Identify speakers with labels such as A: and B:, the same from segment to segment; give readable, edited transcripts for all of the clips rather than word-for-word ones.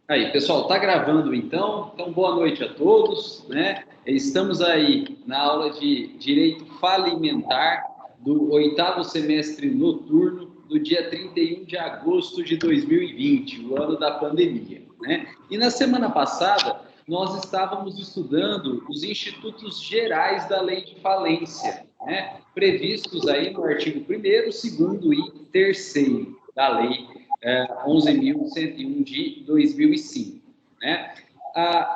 A: Aí, pessoal, tá gravando então? Então, boa noite a todos, né? Estamos aí na aula de Direito Falimentar do oitavo semestre noturno do dia 31 de agosto de 2020, o ano da pandemia, né? E na semana passada, nós estávamos estudando os institutos gerais da Lei de Falência, né? Previstos aí no artigo 1º, 2º e 3º da Lei 11.101 de 2005, né?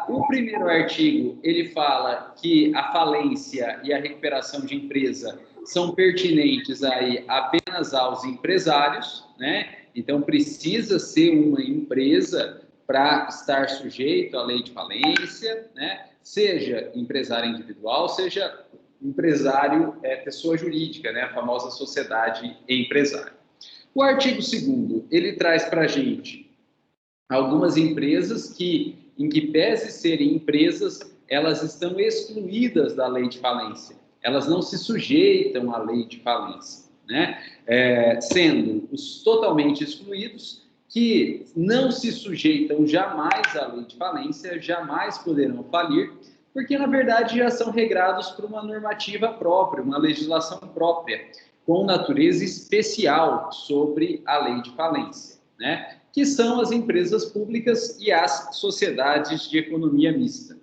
A: O primeiro artigo, ele fala que a falência e a recuperação de empresa são pertinentes aí apenas aos empresários, né? Então, precisa ser uma empresa para estar sujeito à lei de falência, né? Seja empresário individual, seja empresário, pessoa jurídica, né? A famosa sociedade empresária. O artigo 2º, ele traz para a gente algumas empresas que, em que pese serem empresas, elas estão excluídas da lei de falência. Elas não se sujeitam à lei de falência, né? Sendo os totalmente excluídos, que não se sujeitam jamais à lei de falência, jamais poderão falir, porque, na verdade, já são regrados por uma normativa própria, uma legislação própria, com natureza especial sobre a lei de falência, né? Que são as empresas públicas e as sociedades de economia mista.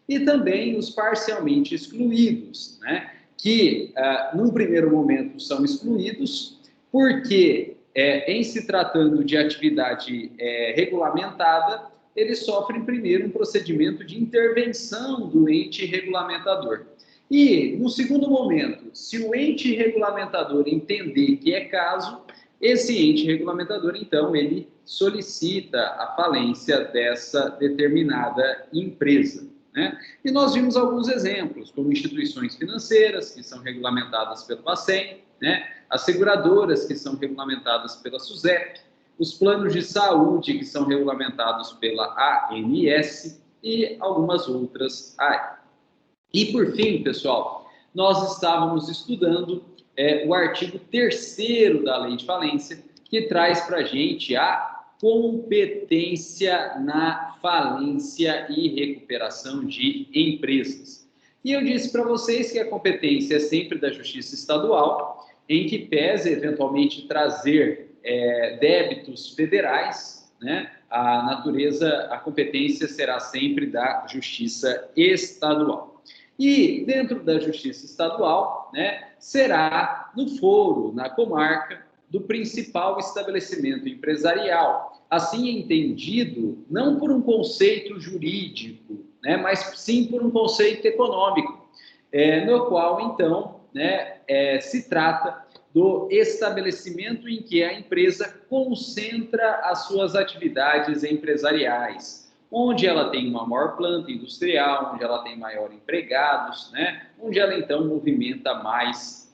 A: E também os parcialmente excluídos, né? Que, num primeiro momento, são excluídos porque, em se tratando de atividade regulamentada, eles sofrem primeiro um procedimento de intervenção do ente regulamentador. E, no segundo momento, se o ente regulamentador entender que é caso, esse ente regulamentador, então, ele solicita a falência dessa determinada empresa, né? E nós vimos alguns exemplos, como instituições financeiras, que são regulamentadas pelo Bacen, né? As seguradoras, que são regulamentadas pela SUSEP, os planos de saúde, que são regulamentados pela ANS e algumas outras aí. E, por fim, pessoal, nós estávamos estudando o artigo 3º da Lei de Falência, que traz para a gente a competência na falência e recuperação de empresas. E eu disse para vocês que a competência é sempre da Justiça Estadual, em que pese eventualmente trazer débitos federais, né? A competência será sempre da Justiça Estadual. E dentro da Justiça Estadual, né, será no foro, na comarca, do principal estabelecimento empresarial, assim entendido não por um conceito jurídico, né, mas sim por um conceito econômico, no qual, então, né, se trata do estabelecimento em que a empresa concentra as suas atividades empresariais, onde ela tem uma maior planta industrial, onde ela tem maior empregados, né? Onde ela, então, movimenta mais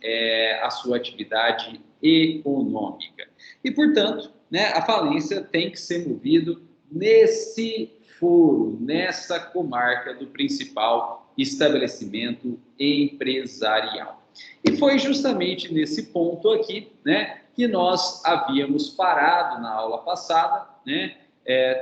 A: a sua atividade econômica. E, portanto, né, a falência tem que ser movido nesse foro, nessa comarca do principal estabelecimento empresarial. E foi justamente nesse ponto aqui, né, que nós havíamos parado na aula passada, né,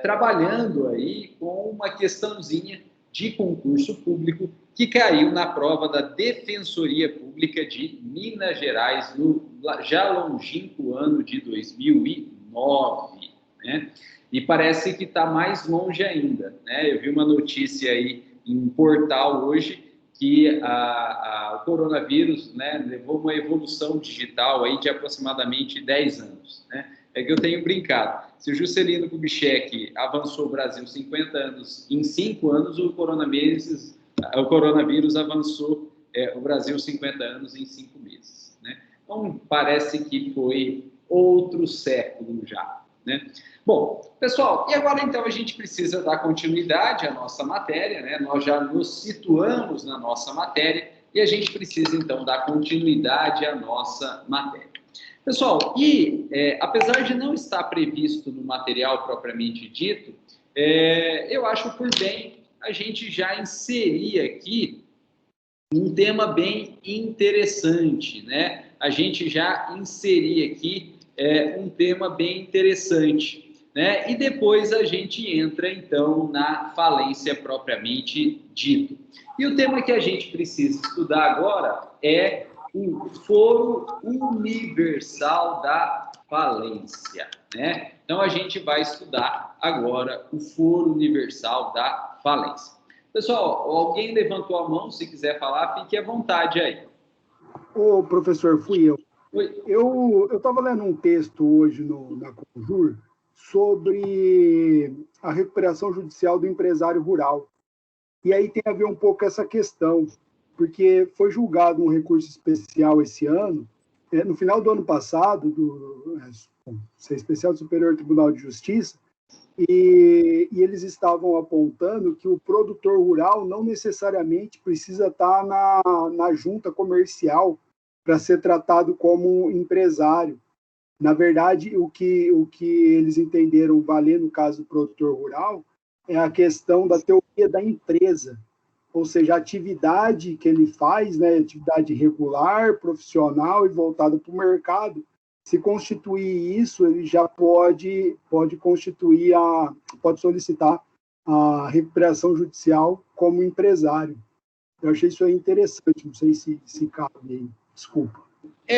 A: trabalhando aí com uma questãozinha de concurso público que caiu na prova da Defensoria Pública de Minas Gerais no já longínquo ano de 2009, né? E parece que está mais longe ainda, né? Eu vi uma notícia aí em um portal hoje que o coronavírus, né, levou uma evolução digital aí de aproximadamente 10 anos, né? É que eu tenho brincado. Se o Juscelino Kubitschek avançou o Brasil 50 anos em 5 anos, o coronavírus avançou o Brasil 50 anos em 5 meses, né? Então, parece que foi outro século já, né? Bom, pessoal, e agora então a gente precisa dar continuidade à nossa matéria, né? Nós já nos situamos na nossa matéria e a gente precisa então dar continuidade à nossa matéria. Pessoal, apesar de não estar previsto no material propriamente dito, eu acho por bem a gente já inserir aqui um tema bem interessante, né? A gente já inserir aqui um tema bem interessante. né? E depois a gente entra, então, na falência propriamente dito. E o tema que a gente precisa estudar agora é o foro universal da falência, né? Então, a gente vai estudar agora o foro universal da falência. Pessoal, alguém levantou a mão, se quiser falar, fique à vontade aí.
B: Ô, professor, fui eu.
A: Oi.
B: Eu estava lendo um texto hoje na Conjur sobre a recuperação judicial do empresário rural. E aí tem a ver um pouco essa questão, porque foi julgado um recurso especial esse ano, no final do ano passado, especial do Superior Tribunal de Justiça, e eles estavam apontando que o produtor rural não necessariamente precisa estar na junta comercial para ser tratado como empresário. Na verdade, o que eles entenderam valer no caso do produtor rural é a questão da teoria da empresa, ou seja, a atividade que ele faz, né, atividade regular, profissional e voltada para o mercado, se constituir isso, ele já pode solicitar a recuperação judicial como empresário. Eu achei isso aí interessante, não sei se cabe aí, desculpa.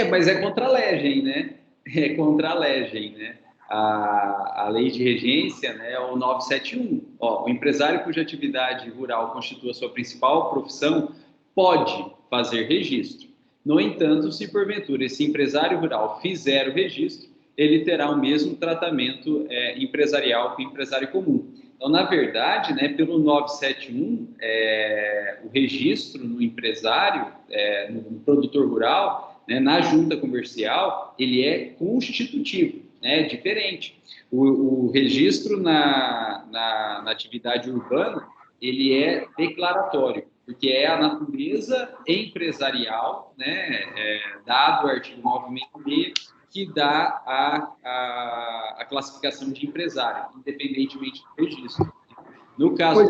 A: Mas é contra a legem, né? É contra a legem, né? A lei de regência, né, é o 971. O empresário cuja atividade rural constitua sua principal profissão pode fazer registro. No entanto, se porventura esse empresário rural fizer o registro, ele terá o mesmo tratamento empresarial que o empresário comum. Então, na verdade, né, pelo 971, o registro no empresário, no produtor rural, né, na junta comercial, ele é constitutivo, né, diferente. O registro na atividade urbana, ele é declaratório, porque é a natureza empresarial, né, dado o artigo 966, que dá a classificação de empresário, independentemente do registro. No caso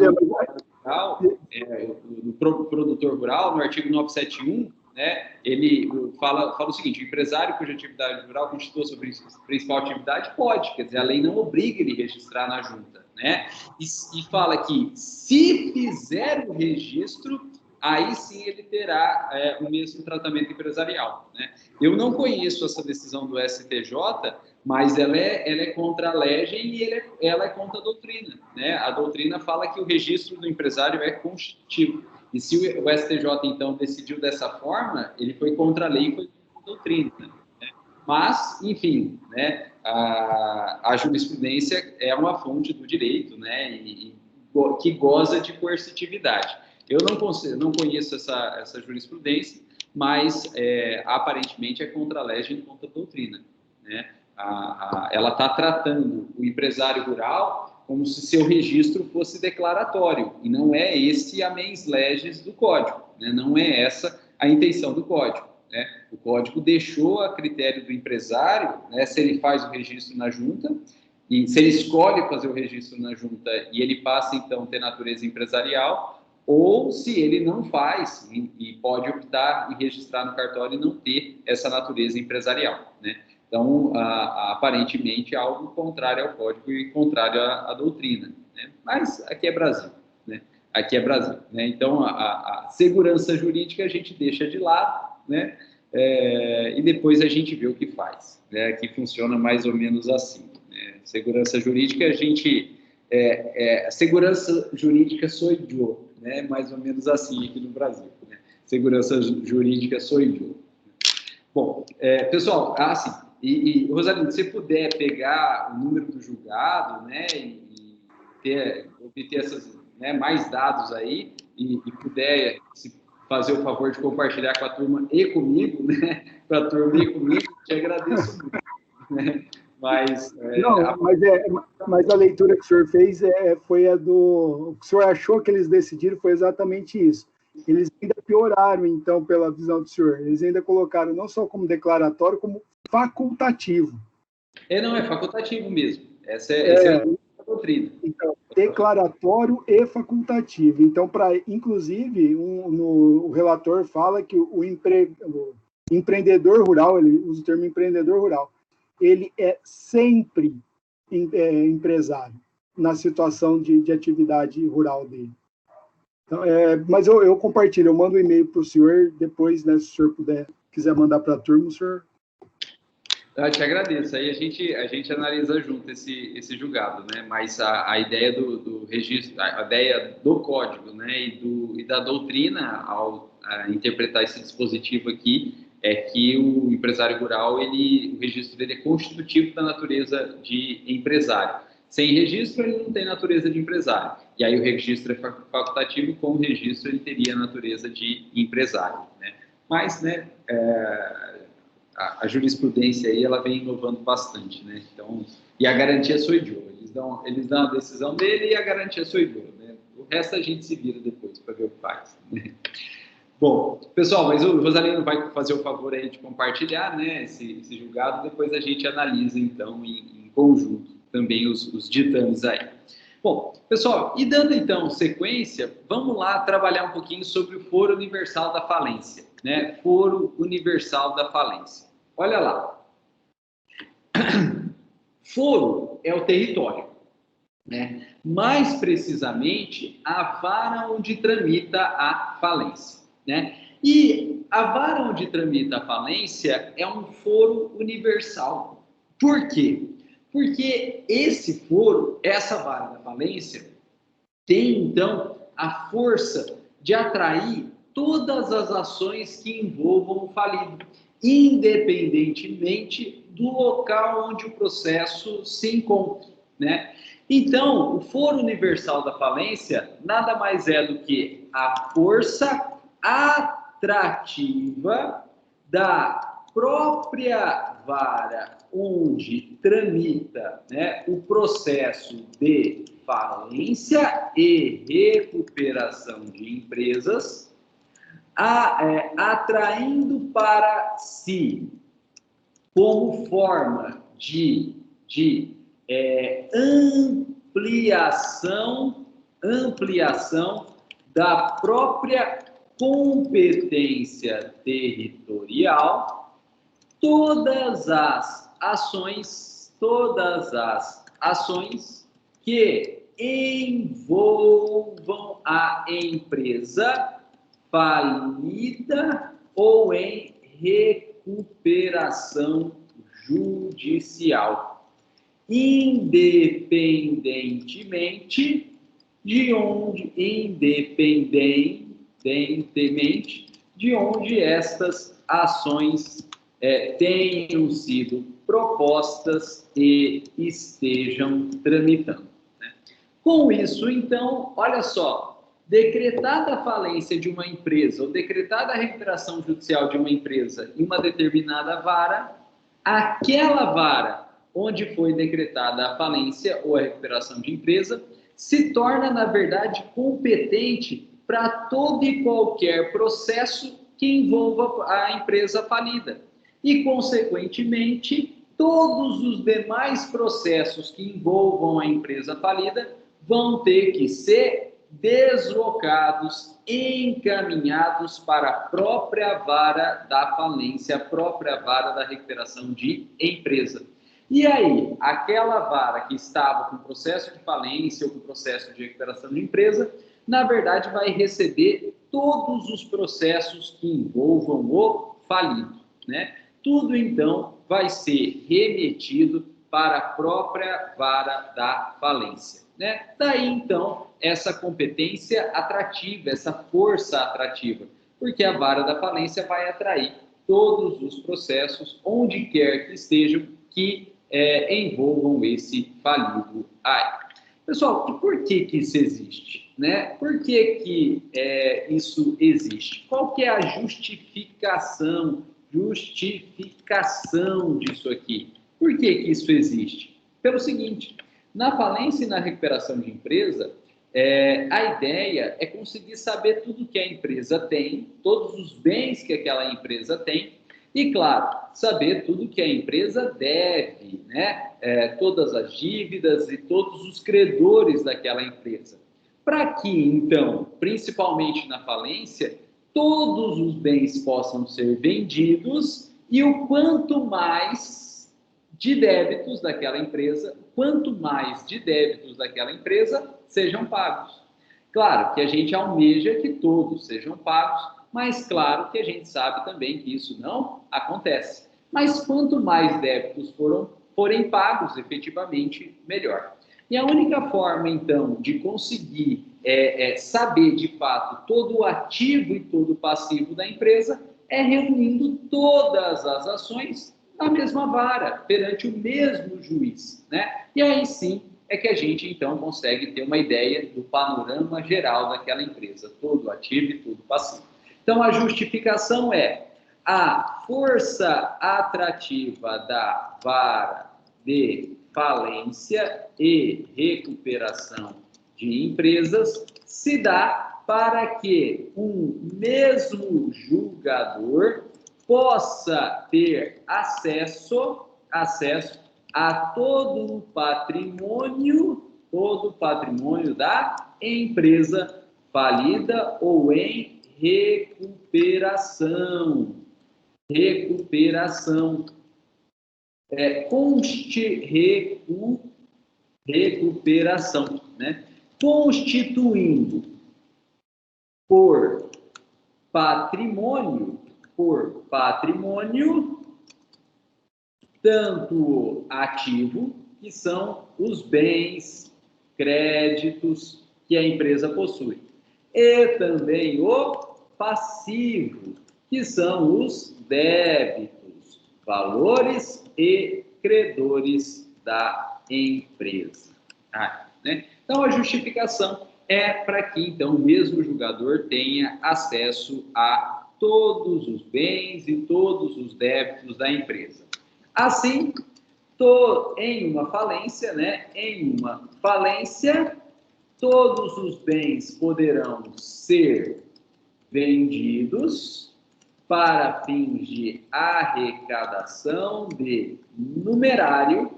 A: do produtor rural, no artigo 971, né, ele fala o seguinte: o empresário cuja atividade rural constitua sua principal atividade pode, quer dizer, a lei não obriga ele a registrar na junta, né? E fala que se fizer o registro, aí sim ele terá o mesmo tratamento empresarial, né? Eu não conheço essa decisão do STJ, mas ela é contra a legem e ela é contra a doutrina, né? A doutrina fala que o registro do empresário é constitutivo. E se o STJ, então, decidiu dessa forma, ele foi contra a lei e foi contra a doutrina, né? Mas, enfim, né, a jurisprudência é uma fonte do direito, né, que goza de coercitividade. Eu não conheço essa jurisprudência, mas aparentemente é contra a legem e contra a doutrina, né? Ela está tratando o empresário rural como se seu registro fosse declaratório, e não é esse a mens legis do Código, né? Não é essa a intenção do Código, né? O Código deixou a critério do empresário, né, se ele faz o registro na junta, e se ele escolhe fazer o registro na junta e ele passa, então, a ter natureza empresarial, ou se ele não faz e pode optar em registrar no cartório e não ter essa natureza empresarial, né? Então, aparentemente, é algo contrário ao Código e contrário à doutrina, né? Mas aqui é Brasil, né? Aqui é Brasil, né? Então, a segurança jurídica a gente deixa de lado, né? E depois a gente vê o que faz, né? Que funciona mais ou menos assim, né? Segurança jurídica, segurança jurídica sou eu, né? Mais ou menos assim aqui no Brasil, né? Segurança jurídica sou eu. Bom, pessoal, assim, Rosalino, se você puder pegar o número do julgado, né, e obter essas, né, mais dados aí, e puder fazer o favor de compartilhar com a turma e comigo, né, com a turma e comigo, te agradeço muito, né? Mas,
B: mas a leitura que o senhor fez foi a do... O que o senhor achou que eles decidiram foi exatamente isso. Eles ainda pioraram, então, pela visão do senhor. Eles ainda colocaram não só como declaratório, como facultativo.
A: Não, é facultativo mesmo. Essa é a doutrina.
B: Então, declaratório e facultativo. Então, inclusive, o relator fala que o empreendedor rural, ele usa o termo empreendedor rural, ele é sempre empresário na situação de atividade rural dele. Então, mas eu compartilho, eu mando um e-mail para o senhor, depois, né, se o senhor quiser mandar para a turma, o senhor...
A: Eu te agradeço. Aí a gente analisa junto esse julgado, né? Mas a ideia do registro, a ideia do código, né? E da doutrina ao interpretar esse dispositivo aqui é que o empresário rural, o registro dele é constitutivo da natureza de empresário. Sem registro, ele não tem natureza de empresário. E aí o registro é facultativo, com o registro ele teria a natureza de empresário, né? Mas, né? A jurisprudência aí, ela vem inovando bastante, né? Então, e a garantia sou idiota. Eles dão a decisão dele e a garantia sou idiota, né? O resto a gente se vira depois para ver o que faz, né? Bom, pessoal, mas o Rosalino vai fazer o favor aí de compartilhar, né, esse julgado, depois a gente analisa, então, em conjunto também os ditames aí. Bom, pessoal, e dando, então, sequência, vamos lá trabalhar um pouquinho sobre o Foro Universal da Falência, né? Foro Universal da Falência. Olha lá. Foro é o território, né? Mais precisamente, a vara onde tramita a falência, né? E a vara onde tramita a falência é um foro universal. Por quê? Porque esse foro, essa vara da falência, tem, então, a força de atrair todas as ações que envolvam o falido, independentemente do local onde o processo se encontra, né? Então, o Foro Universal da Falência nada mais é do que a força atrativa da própria vara onde tramita, né, o processo de falência e recuperação de empresas, atraindo para si, como forma de ampliação da própria competência territorial, todas as ações que envolvam a empresa falida ou em recuperação judicial, independentemente de onde estas ações tenham sido propostas e estejam tramitando, né? Com isso, então, olha só, decretada a falência de uma empresa ou decretada a recuperação judicial de uma empresa em uma determinada vara, aquela vara onde foi decretada a falência ou a recuperação de empresa se torna, na verdade, competente para todo e qualquer processo que envolva a empresa falida. E, consequentemente, todos os demais processos que envolvam a empresa falida vão ter que ser deslocados, encaminhados para a própria vara da falência, a própria vara da recuperação de empresa. E aí, aquela vara que estava com processo de falência ou com processo de recuperação de empresa, na verdade vai receber todos os processos que envolvam o falido, né? Tudo, então, vai ser remetido para a própria vara da falência, né? Daí, então, essa competência atrativa, essa força atrativa, porque a vara da falência vai atrair todos os processos, onde quer que estejam, que envolvam esse falido aí. Pessoal, e por que isso existe, né? Por que isso existe? Qual que é a justificação disso aqui? Por que isso existe? Pelo seguinte, na falência e na recuperação de empresa, a ideia é conseguir saber tudo que a empresa tem, todos os bens que aquela empresa tem, e, claro, saber tudo que a empresa deve, né? Todas as dívidas e todos os credores daquela empresa. Para que, então, principalmente na falência, todos os bens possam ser vendidos e o quanto mais de débitos daquela empresa, quanto mais de débitos daquela empresa sejam pagos. Claro que a gente almeja que todos sejam pagos, mas claro que a gente sabe também que isso não acontece. Mas quanto mais débitos forem pagos, efetivamente, melhor. E a única forma, então, de conseguir saber, de fato, todo o ativo e todo o passivo da empresa é reunindo todas as ações na mesma vara, perante o mesmo juiz, né? E aí sim é que a gente, então, consegue ter uma ideia do panorama geral daquela empresa, todo o ativo e todo o passivo. Então, a justificação é a força atrativa da vara de falência e recuperação de empresas se dá para que um mesmo julgador possa ter acesso a todo o patrimônio da empresa falida ou em recuperação. Recuperação, né? Constituindo por patrimônio, tanto ativo, que são os bens, créditos que a empresa possui, e também o passivo, que são os débitos, valores e credores da empresa. Né? Então, a justificação é para que, então, o mesmo julgador tenha acesso a todos os bens e todos os débitos da empresa. Assim, em uma falência, né? Em uma falência, todos os bens poderão ser vendidos para fins de arrecadação de numerário,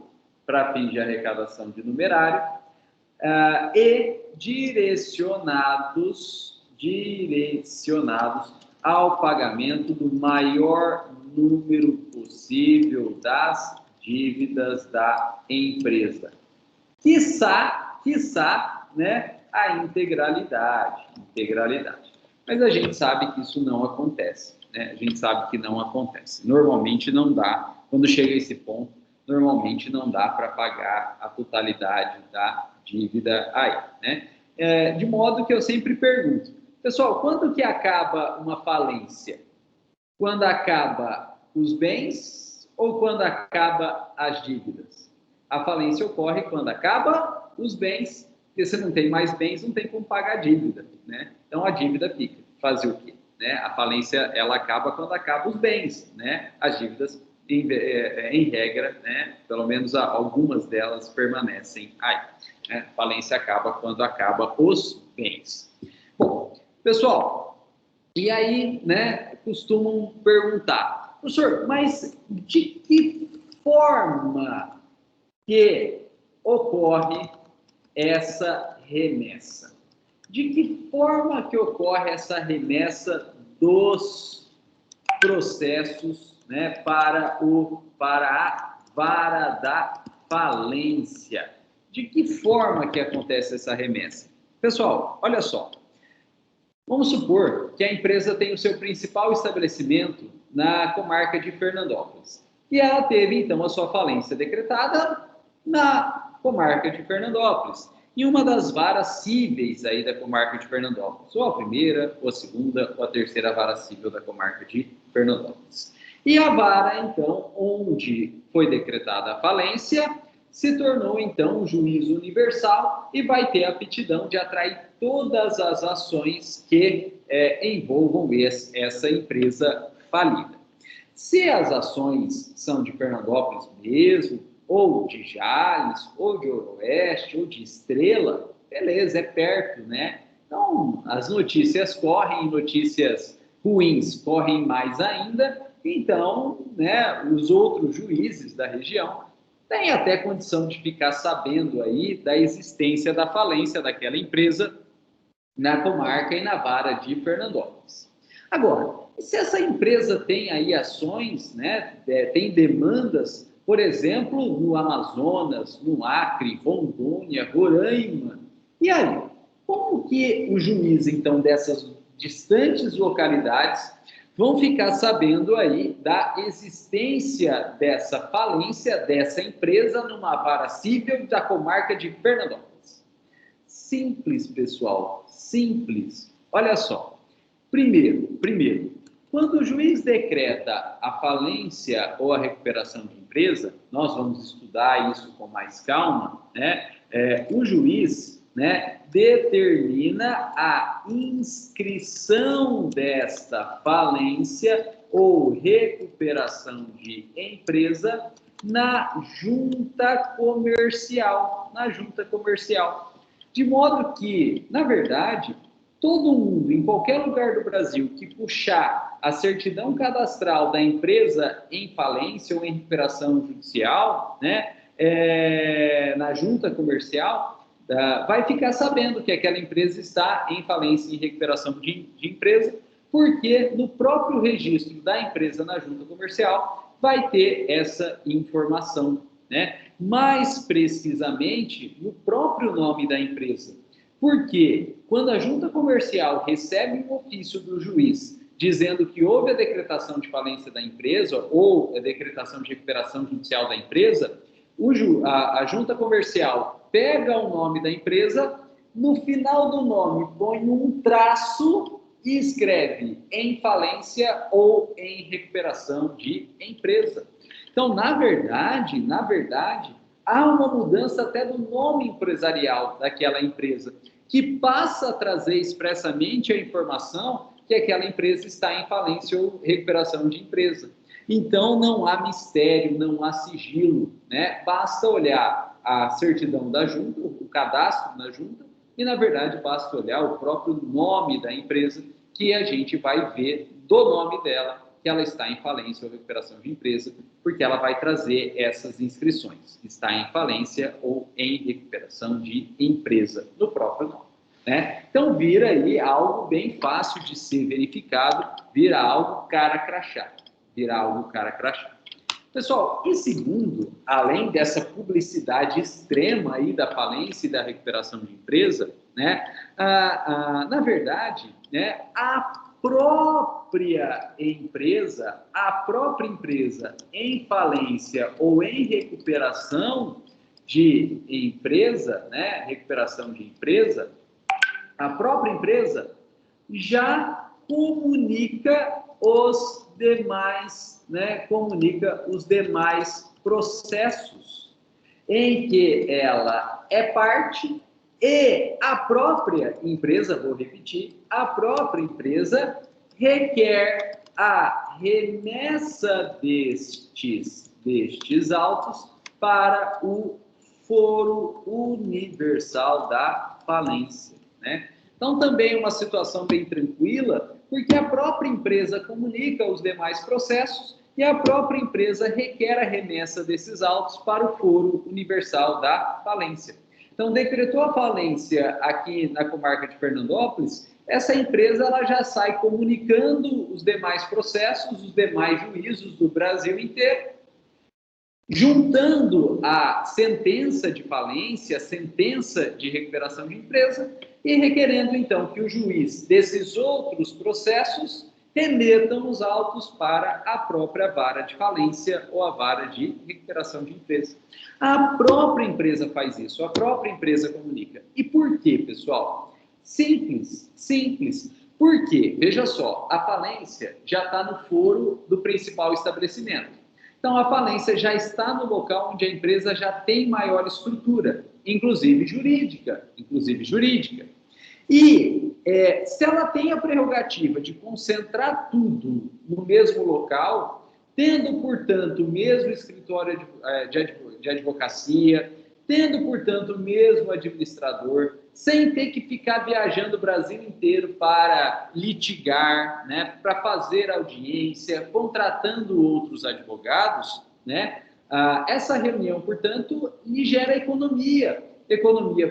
A: e direcionados ao pagamento do maior número possível das dívidas da empresa. Quiçá, né, a integralidade. Mas a gente sabe que isso não acontece, né? Normalmente não dá, quando chega a esse ponto, normalmente não dá para pagar a totalidade da dívida aí, né? De modo que eu sempre pergunto, pessoal, quando que acaba uma falência? Quando acaba os bens ou quando acaba as dívidas? A falência ocorre quando acaba os bens, porque você não tem mais bens, não tem como pagar a dívida, né? Então a dívida fica. Fazer o quê? Né? A falência ela acaba quando acaba os bens, né? As dívidas em regra, né, pelo menos algumas delas permanecem aí. Né? A falência acaba quando acaba os bens. Bom, pessoal, e aí, né, costumam perguntar, professor, mas de que forma que ocorre essa remessa? De que forma que ocorre essa remessa dos processos, né, para a vara da falência? De que forma que acontece essa remessa? Pessoal, olha só. Vamos supor que a empresa tem o seu principal estabelecimento na comarca de Fernandópolis. E ela teve, então, a sua falência decretada na comarca de Fernandópolis, em uma das varas cíveis aí da comarca de Fernandópolis, ou a primeira, ou a segunda, ou a terceira vara cível da comarca de Fernandópolis. E a vara, então, onde foi decretada a falência, se tornou, então, um juízo universal e vai ter a aptidão de atrair todas as ações que envolvam essa empresa falida. Se as ações são de Fernandópolis mesmo, ou de Jales, ou de Ooroeste, ou de Estrela, beleza, é perto, né? Então, as notícias correm, notícias ruins correm mais ainda, então, né, os outros juízes da região têm até condição de ficar sabendo aí da existência da falência daquela empresa na comarca e na vara de Fernandópolis. Agora, se essa empresa tem aí ações, né, tem demandas por exemplo, no Amazonas, no Acre, Rondônia, Roraima. E aí, como que o juiz, então, dessas distantes localidades vão ficar sabendo aí da existência dessa falência dessa empresa numa vara civil da comarca de Fernandópolis? Simples, pessoal, simples. Olha só. Primeiro, quando o juiz decreta a falência ou a recuperação de empresa, nós vamos estudar isso com mais calma, né? O juiz, né, determina a inscrição desta falência ou recuperação de empresa na junta comercial, de modo que, na verdade, todo mundo, em qualquer lugar do Brasil, que puxar a certidão cadastral da empresa em falência ou em recuperação judicial, né, na junta comercial, vai ficar sabendo que aquela empresa está em falência e recuperação de empresa, porque no próprio registro da empresa na junta comercial vai ter essa informação, né? Mais precisamente, no próprio nome da empresa. Porque quando a junta comercial recebe um ofício do juiz dizendo que houve a decretação de falência da empresa ou a decretação de recuperação judicial da empresa, a junta comercial pega o nome da empresa, no final do nome põe um traço e escreve em falência ou em recuperação de empresa. Então, na verdade, há uma mudança até do nome empresarial daquela empresa, que passa a trazer expressamente a informação que aquela empresa está em falência ou recuperação de empresa. Então, não há mistério, não há sigilo, né? Basta olhar a certidão da junta, o cadastro da junta, e, na verdade, basta olhar o próprio nome da empresa, que a gente vai ver do nome dela que ela está em falência ou recuperação de empresa, porque ela vai trazer essas inscrições. Está em falência ou em recuperação de empresa, no próprio nome, né? Então, vira aí algo bem fácil de ser verificado, vira algo cara crachá. Pessoal, e segundo, além dessa publicidade extrema aí da falência e da recuperação de empresa, né, na verdade, né, a própria empresa em falência ou em recuperação de empresa, né, a própria empresa já comunica os demais, né, processos em que ela é parte e a própria empresa, vou repetir, a própria empresa requer a remessa destes autos para o foro universal da falência, né? Então, também uma situação bem tranquila, porque a própria empresa comunica os demais processos e a própria empresa requer a remessa desses autos para o foro universal da falência. Então, decretou a falência aqui na comarca de Fernandópolis, essa empresa ela já sai comunicando os demais processos, os demais juízos do Brasil inteiro, juntando a sentença de falência, a sentença de recuperação de empresa e requerendo, então, que o juiz desses outros processos remetam os autos para a própria vara de falência ou a vara de recuperação de empresa. A própria empresa faz isso, a própria empresa comunica. E por quê, pessoal? Simples. Por quê? Veja só, a falência já está no foro do principal estabelecimento. Então, a falência já está no local onde a empresa já tem maior estrutura, inclusive jurídica. E se ela tem a prerrogativa de concentrar tudo no mesmo local, tendo, portanto, o mesmo escritório de advocacia, tendo, portanto, o mesmo administrador, sem ter que ficar viajando o Brasil inteiro para litigar, né, para fazer audiência, contratando outros advogados, né, essa reunião, portanto, lhe gera economia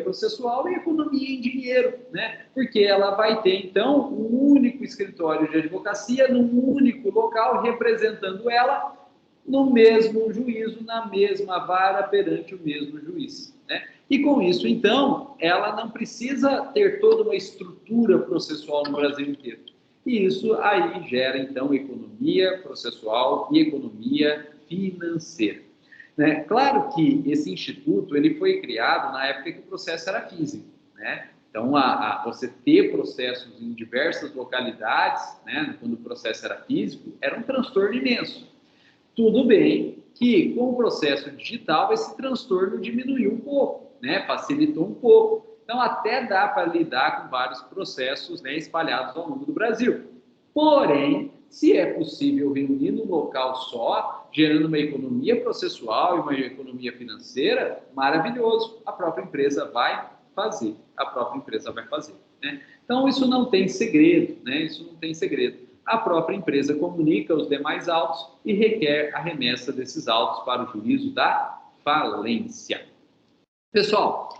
A: processual e economia em dinheiro, né, porque ela vai ter, então, um único escritório de advocacia, num único local, representando ela, no mesmo juízo, na mesma vara, perante o mesmo juiz, né? E com isso, então, ela não precisa ter toda uma estrutura processual no Brasil inteiro. E isso aí gera, então, economia processual e economia financeira, né? Claro que esse instituto ele foi criado na época que o processo era físico, né? Então, você ter processos em diversas localidades, né, quando o processo era físico, era um transtorno imenso. Tudo bem que com o processo digital esse transtorno diminuiu um pouco, né, facilitou um pouco. Então, até dá para lidar com vários processos, né, espalhados ao longo do Brasil. Porém, se é possível reunir num local só, gerando uma economia processual e uma economia financeira, maravilhoso. A própria empresa vai fazer. Né? Então, isso não tem segredo, né? Isso não tem segredo. A própria empresa comunica os demais autos e requer a remessa desses autos para o juízo da falência. Pessoal,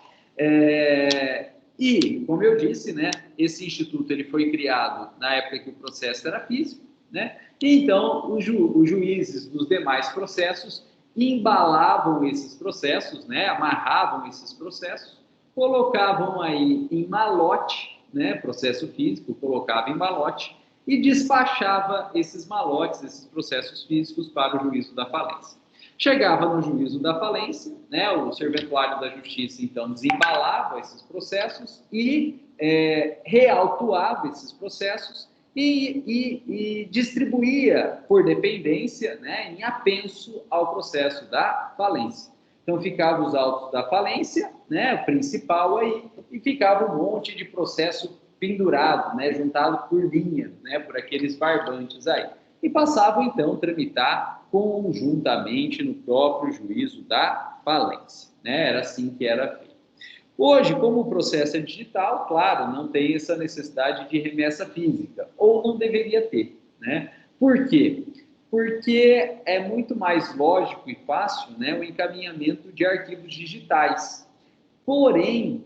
A: e, como eu disse, né, esse instituto ele foi criado na época que o processo era físico, né? E então os juízes dos demais processos embalavam esses processos, né, amarravam esses processos, colocavam aí em malote, né, processo físico, colocava em malote e despachava esses malotes, esses processos físicos para o juízo da falência. Chegava no juízo da falência, né, o serventuário da justiça, então, desembalava esses processos e reautuava esses processos e distribuía por dependência, né, em apenso ao processo da falência. Então, ficavam os autos da falência, né, o principal aí, e ficava um monte de processo pendurado, né, juntado por linha, né, por aqueles barbantes aí. E passavam, então, a tramitar conjuntamente no próprio juízo da falência, né? Era assim que era feito. Hoje, como o processo é digital, claro, não tem essa necessidade de remessa física, ou não deveria ter, né? Por quê? Porque é muito mais lógico e fácil, né, o encaminhamento de arquivos digitais. Porém,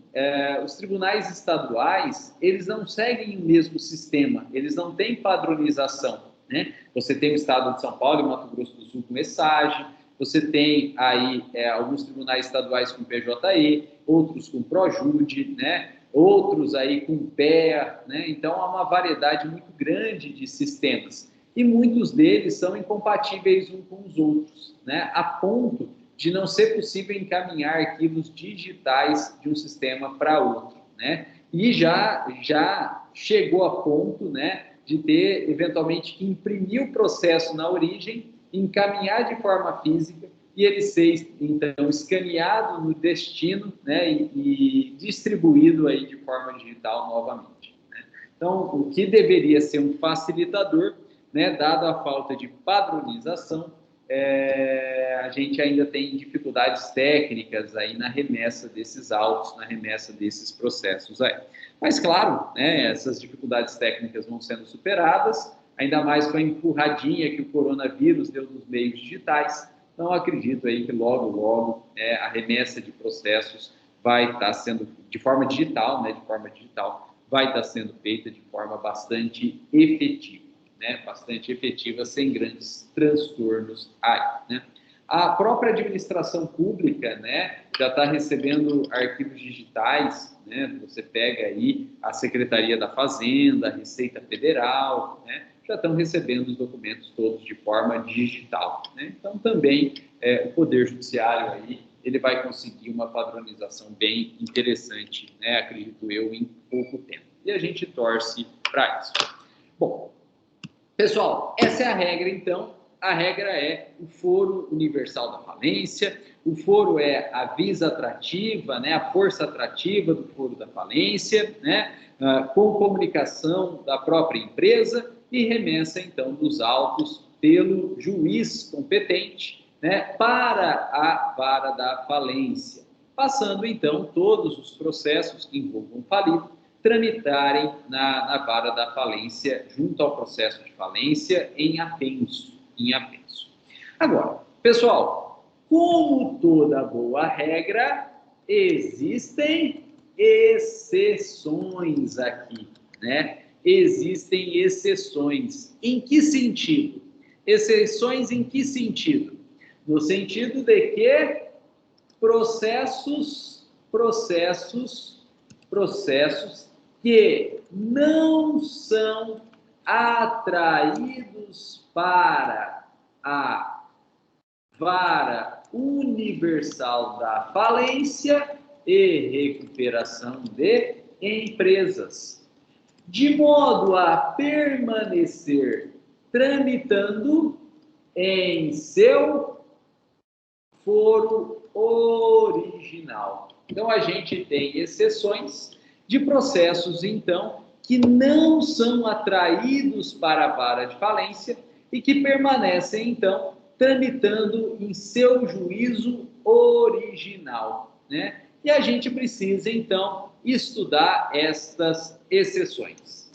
A: os tribunais estaduais, eles não seguem o mesmo sistema, eles não têm padronização, né? Você tem o estado de São Paulo e Mato Grosso do Sul com ESAGE, você tem aí alguns tribunais estaduais com PJE, outros com PROJUDE, né? Outros aí com PEA, né? Então, há uma variedade muito grande de sistemas. E muitos deles são incompatíveis uns com os outros, né? A ponto de não ser possível encaminhar arquivos digitais de um sistema para outro, né? E já chegou a ponto, né, de ter, eventualmente, que imprimir o processo na origem, encaminhar de forma física e ele ser, então, escaneado no destino, né, e distribuído aí de forma digital novamente, né? Então, o que deveria ser um facilitador, né, dada a falta de padronização, a gente ainda tem dificuldades técnicas aí na remessa desses autos, na remessa desses processos aí. Mas, claro, né, essas dificuldades técnicas vão sendo superadas, ainda mais com a empurradinha que o coronavírus deu nos meios digitais. Então, acredito aí que logo, a remessa de processos vai estar sendo, de forma digital, vai estar sendo feita de forma bastante efetiva. Né, bastante efetiva, sem grandes transtornos aí, né? A própria administração pública, né, já está recebendo arquivos digitais, né? Você pega aí a Secretaria da Fazenda, a Receita Federal, né, já estão recebendo os documentos todos de forma digital, né? Então, também o Poder Judiciário aí, ele vai conseguir uma padronização bem interessante, né, acredito eu, em pouco tempo. E a gente torce para isso. Bom, pessoal, essa é a regra, então. A regra é o foro universal da falência, o foro é a visa atrativa, né, a força atrativa do foro da falência, né, com comunicação da própria empresa e remessa, então, dos autos pelo juiz competente, né, para a vara da falência, passando, então, todos os processos que envolvam falido tramitarem na vara da falência, junto ao processo de falência, em apenso. Agora, pessoal, como toda boa regra, existem exceções aqui, né? Existem exceções. Em que sentido? Exceções em que sentido? No sentido de que processos que não são atraídos para a vara universal da falência e recuperação de empresas, de modo a permanecer tramitando em seu foro original. Então, a gente tem exceções de processos, então, que não são atraídos para a vara de falência e que permanecem, então, tramitando em seu juízo original, né? E a gente precisa, então, estudar estas exceções.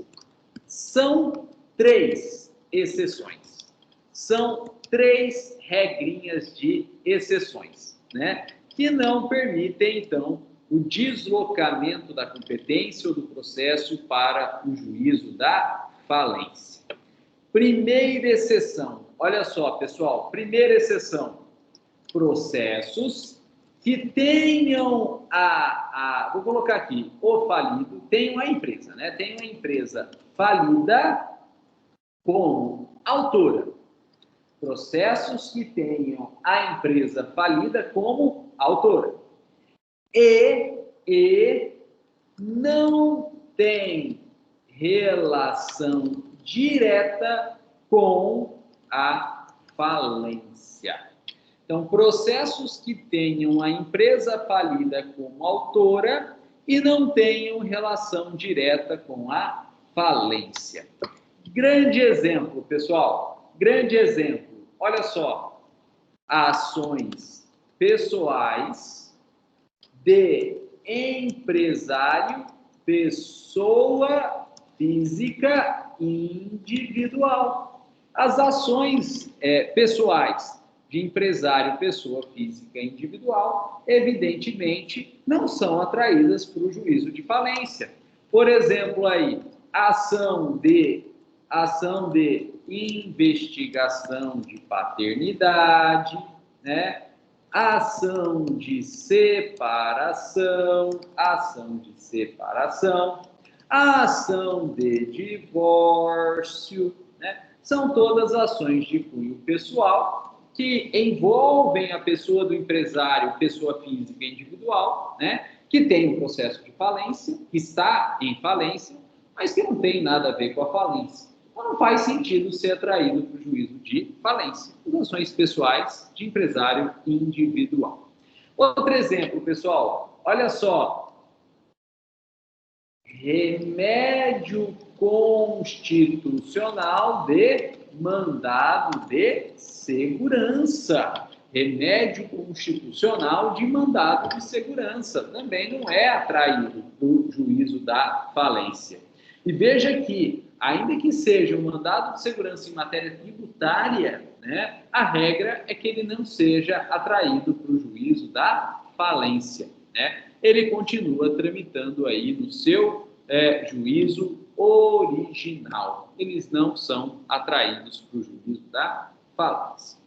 A: São 3 exceções. São 3 regrinhas de exceções, né? Que não permitem, então, o deslocamento da competência ou do processo para o juízo da falência. Primeira exceção, olha só, pessoal, primeira exceção, processos que tenham vou colocar aqui, o falido, tenham a empresa, né? Tenham a empresa falida como autora. Processos que tenham a empresa falida como autora. E não tem relação direta com a falência. Então, processos que tenham a empresa falida como autora e não tenham relação direta com a falência. Grande exemplo, pessoal, grande exemplo. Olha só, ações pessoais de empresário, pessoa física individual. As ações pessoais de empresário, pessoa física individual, evidentemente, não são atraídas para o juízo de falência. Por exemplo, aí, ação de investigação de paternidade, né? Ação de separação, ação de divórcio, né? São todas ações de cunho pessoal que envolvem a pessoa do empresário, pessoa física individual, né? Que tem um processo de falência, que está em falência, mas que não tem nada a ver com a falência. Então, não faz sentido ser atraído para o juízo de falência. As ações pessoais de empresário individual. Outro exemplo, pessoal, olha só. Remédio constitucional de mandado de segurança. Remédio constitucional de mandado de segurança. Também não é atraído para o juízo da falência. E veja que, ainda que seja um mandado de segurança em matéria tributária, né, a regra é que ele não seja atraído para o juízo da falência, né? Ele continua tramitando aí no seu juízo original. Eles não são atraídos para o juízo da falência.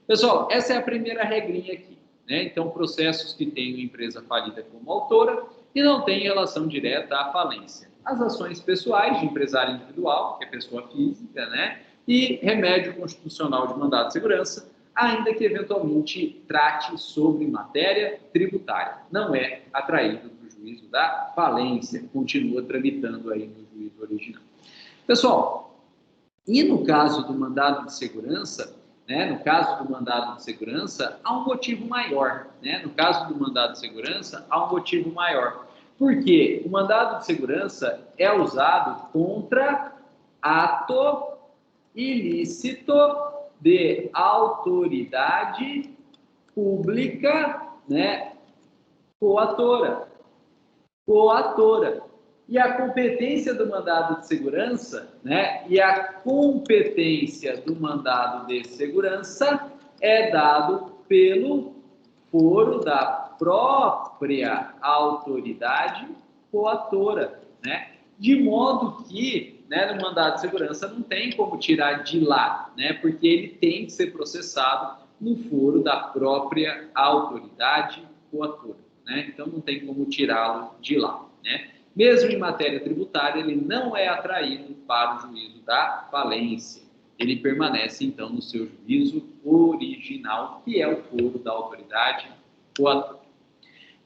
A: Pessoal, essa é a primeira regrinha aqui, né? Então, processos que tenham empresa falida como autora e não têm relação direta à falência. As ações pessoais de empresário individual, que é pessoa física, né? E remédio constitucional de mandado de segurança, ainda que eventualmente trate sobre matéria tributária. Não é atraído para o juízo da falência, continua tramitando aí no juízo original. Pessoal, e no caso do mandado de segurança, né? No caso do mandado de segurança, há um motivo maior, né? No caso do mandado de segurança, há um motivo maior. Porque o mandado de segurança é usado contra ato ilícito de autoridade pública, né, coatora. E a competência do mandado de segurança, né, e a competência do mandado de segurança é dado pelo foro da própria autoridade coatora, né? De modo que, né, no mandado de segurança, não tem como tirar de lá, né, porque ele tem que ser processado no foro da própria autoridade coatora, né, então não tem como tirá-lo de lá, né. Mesmo em matéria tributária, ele não é atraído para o juízo da falência. Ele permanece, então, no seu juízo original, que é o foro da autoridade coatora.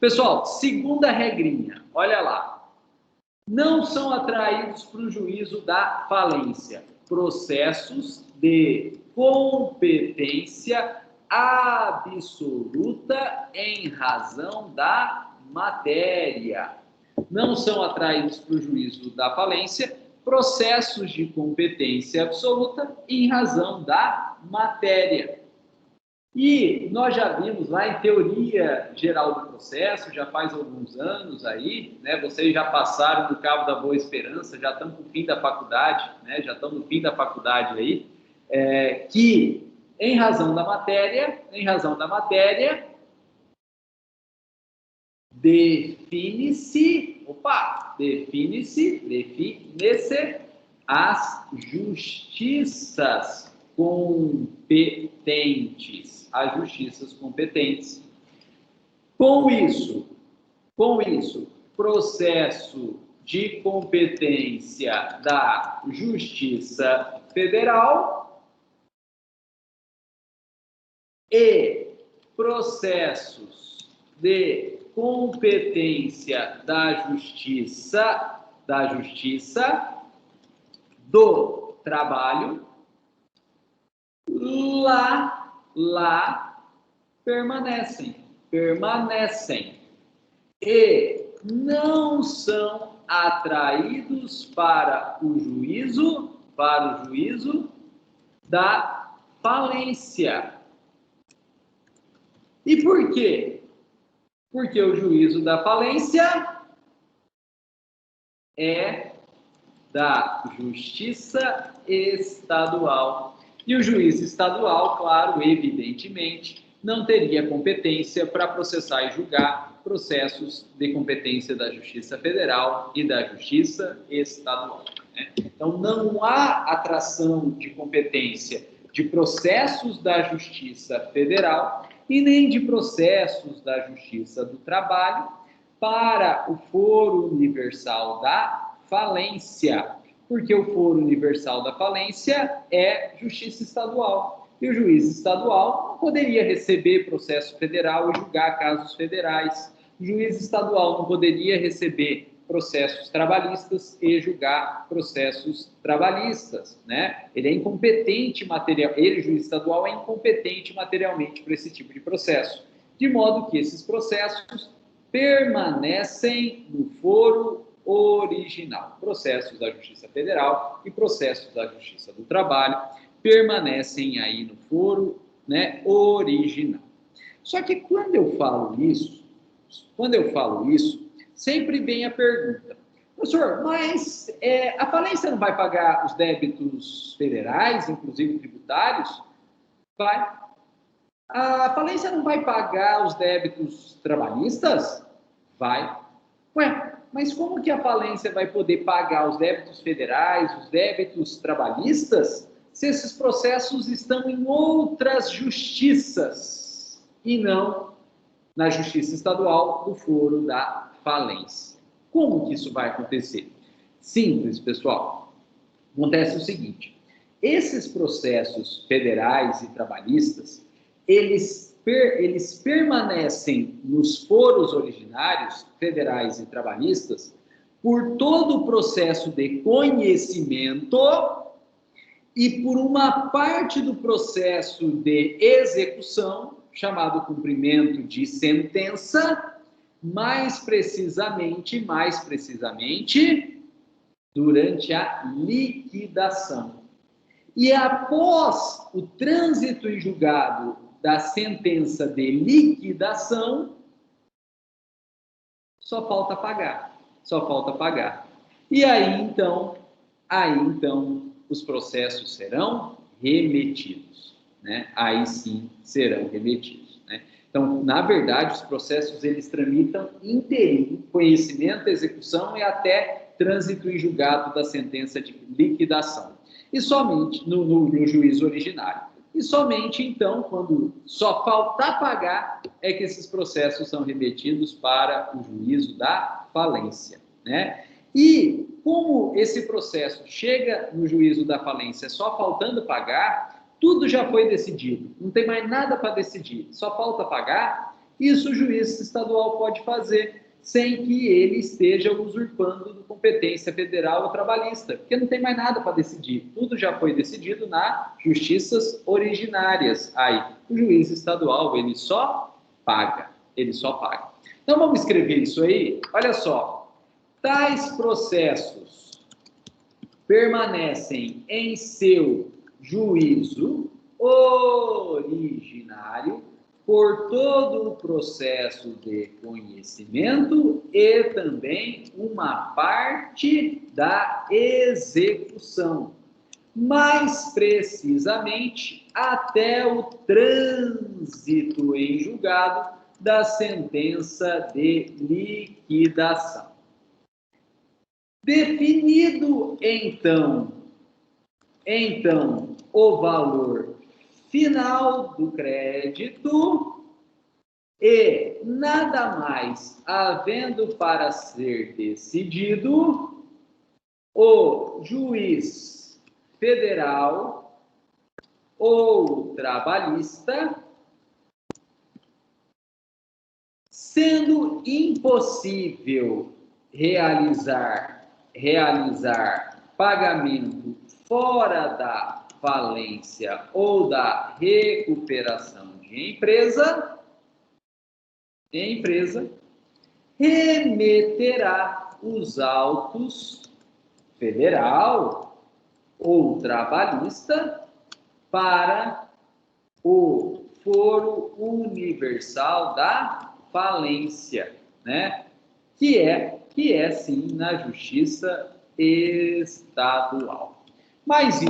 A: Pessoal, segunda regrinha, olha lá. Não são atraídos para o juízo da falência processos de competência absoluta em razão da matéria. Não são atraídos para o juízo da falência processos de competência absoluta em razão da matéria. E nós já vimos lá em Teoria Geral do Processo, já faz alguns anos aí, né? Vocês já passaram do Cabo da Boa Esperança, já estão no fim da faculdade, né? Já estão no fim da faculdade aí, que em razão da matéria, define-se as justiças competentes. Com isso, processo de competência da Justiça Federal e processos de competência da Justiça do Trabalho lá permanecem e não são atraídos para o juízo da falência. E por quê? Porque o juízo da falência é da Justiça Estadual. E o juiz estadual, claro, evidentemente, não teria competência para processar e julgar processos de competência da Justiça Federal e da Justiça Estadual, né? Então, não há atração de competência de processos da Justiça Federal e nem de processos da Justiça do Trabalho para o foro universal da falência, porque o foro universal da falência é Justiça Estadual. E o juiz estadual não poderia receber processo federal e julgar casos federais. O juiz estadual não poderia receber processos trabalhistas e julgar processos trabalhistas, né? Ele é incompetente ele, juiz estadual, é incompetente materialmente para esse tipo de processo, de modo que esses processos permanecem no foro original. Processos da Justiça Federal e processos da Justiça do Trabalho permanecem aí no foro, né, original. Só que quando eu falo isso, sempre vem a pergunta: professor, mas a falência não vai pagar os débitos federais, inclusive tributários? Vai. A falência não vai pagar os débitos trabalhistas? Vai. Ué, mas como que a falência vai poder pagar os débitos federais, os débitos trabalhistas, se esses processos estão em outras justiças e não na Justiça Estadual do foro da falência? Como que isso vai acontecer? Simples, pessoal. Acontece o seguinte: esses processos federais e trabalhistas, eles permanecem nos foros originários, federais e trabalhistas, por todo o processo de conhecimento e por uma parte do processo de execução, chamado cumprimento de sentença, mais precisamente, durante a liquidação. E após o trânsito em julgado da sentença de liquidação, só falta pagar. E aí então, os processos serão remetidos, né? Aí sim serão remetidos, né? Então, na verdade, os processos eles tramitam inteirinho, conhecimento, execução e até trânsito em julgado da sentença de liquidação. E somente no juízo originário. E somente, então, quando só faltar pagar, é que esses processos são remetidos para o juízo da falência, né? E como esse processo chega no juízo da falência só faltando pagar, tudo já foi decidido, não tem mais nada para decidir, só falta pagar, isso o juiz estadual pode fazer, sem que ele esteja usurpando competência federal ou trabalhista, porque não tem mais nada para decidir. Tudo já foi decidido nas justiças originárias. Aí, o juiz estadual, ele só paga. Ele só paga. Então, vamos escrever isso aí? Olha só. Tais processos permanecem em seu juízo originário por todo o processo de conhecimento e também uma parte da execução, mais precisamente até o trânsito em julgado da sentença de liquidação. Definido então o valor final do crédito e nada mais havendo para ser decidido, o juiz federal ou trabalhista, sendo impossível realizar pagamento fora da falência ou da recuperação de empresa, remeterá os autos federal ou trabalhista para o foro universal da falência, né? Que é sim na justiça estadual. Mas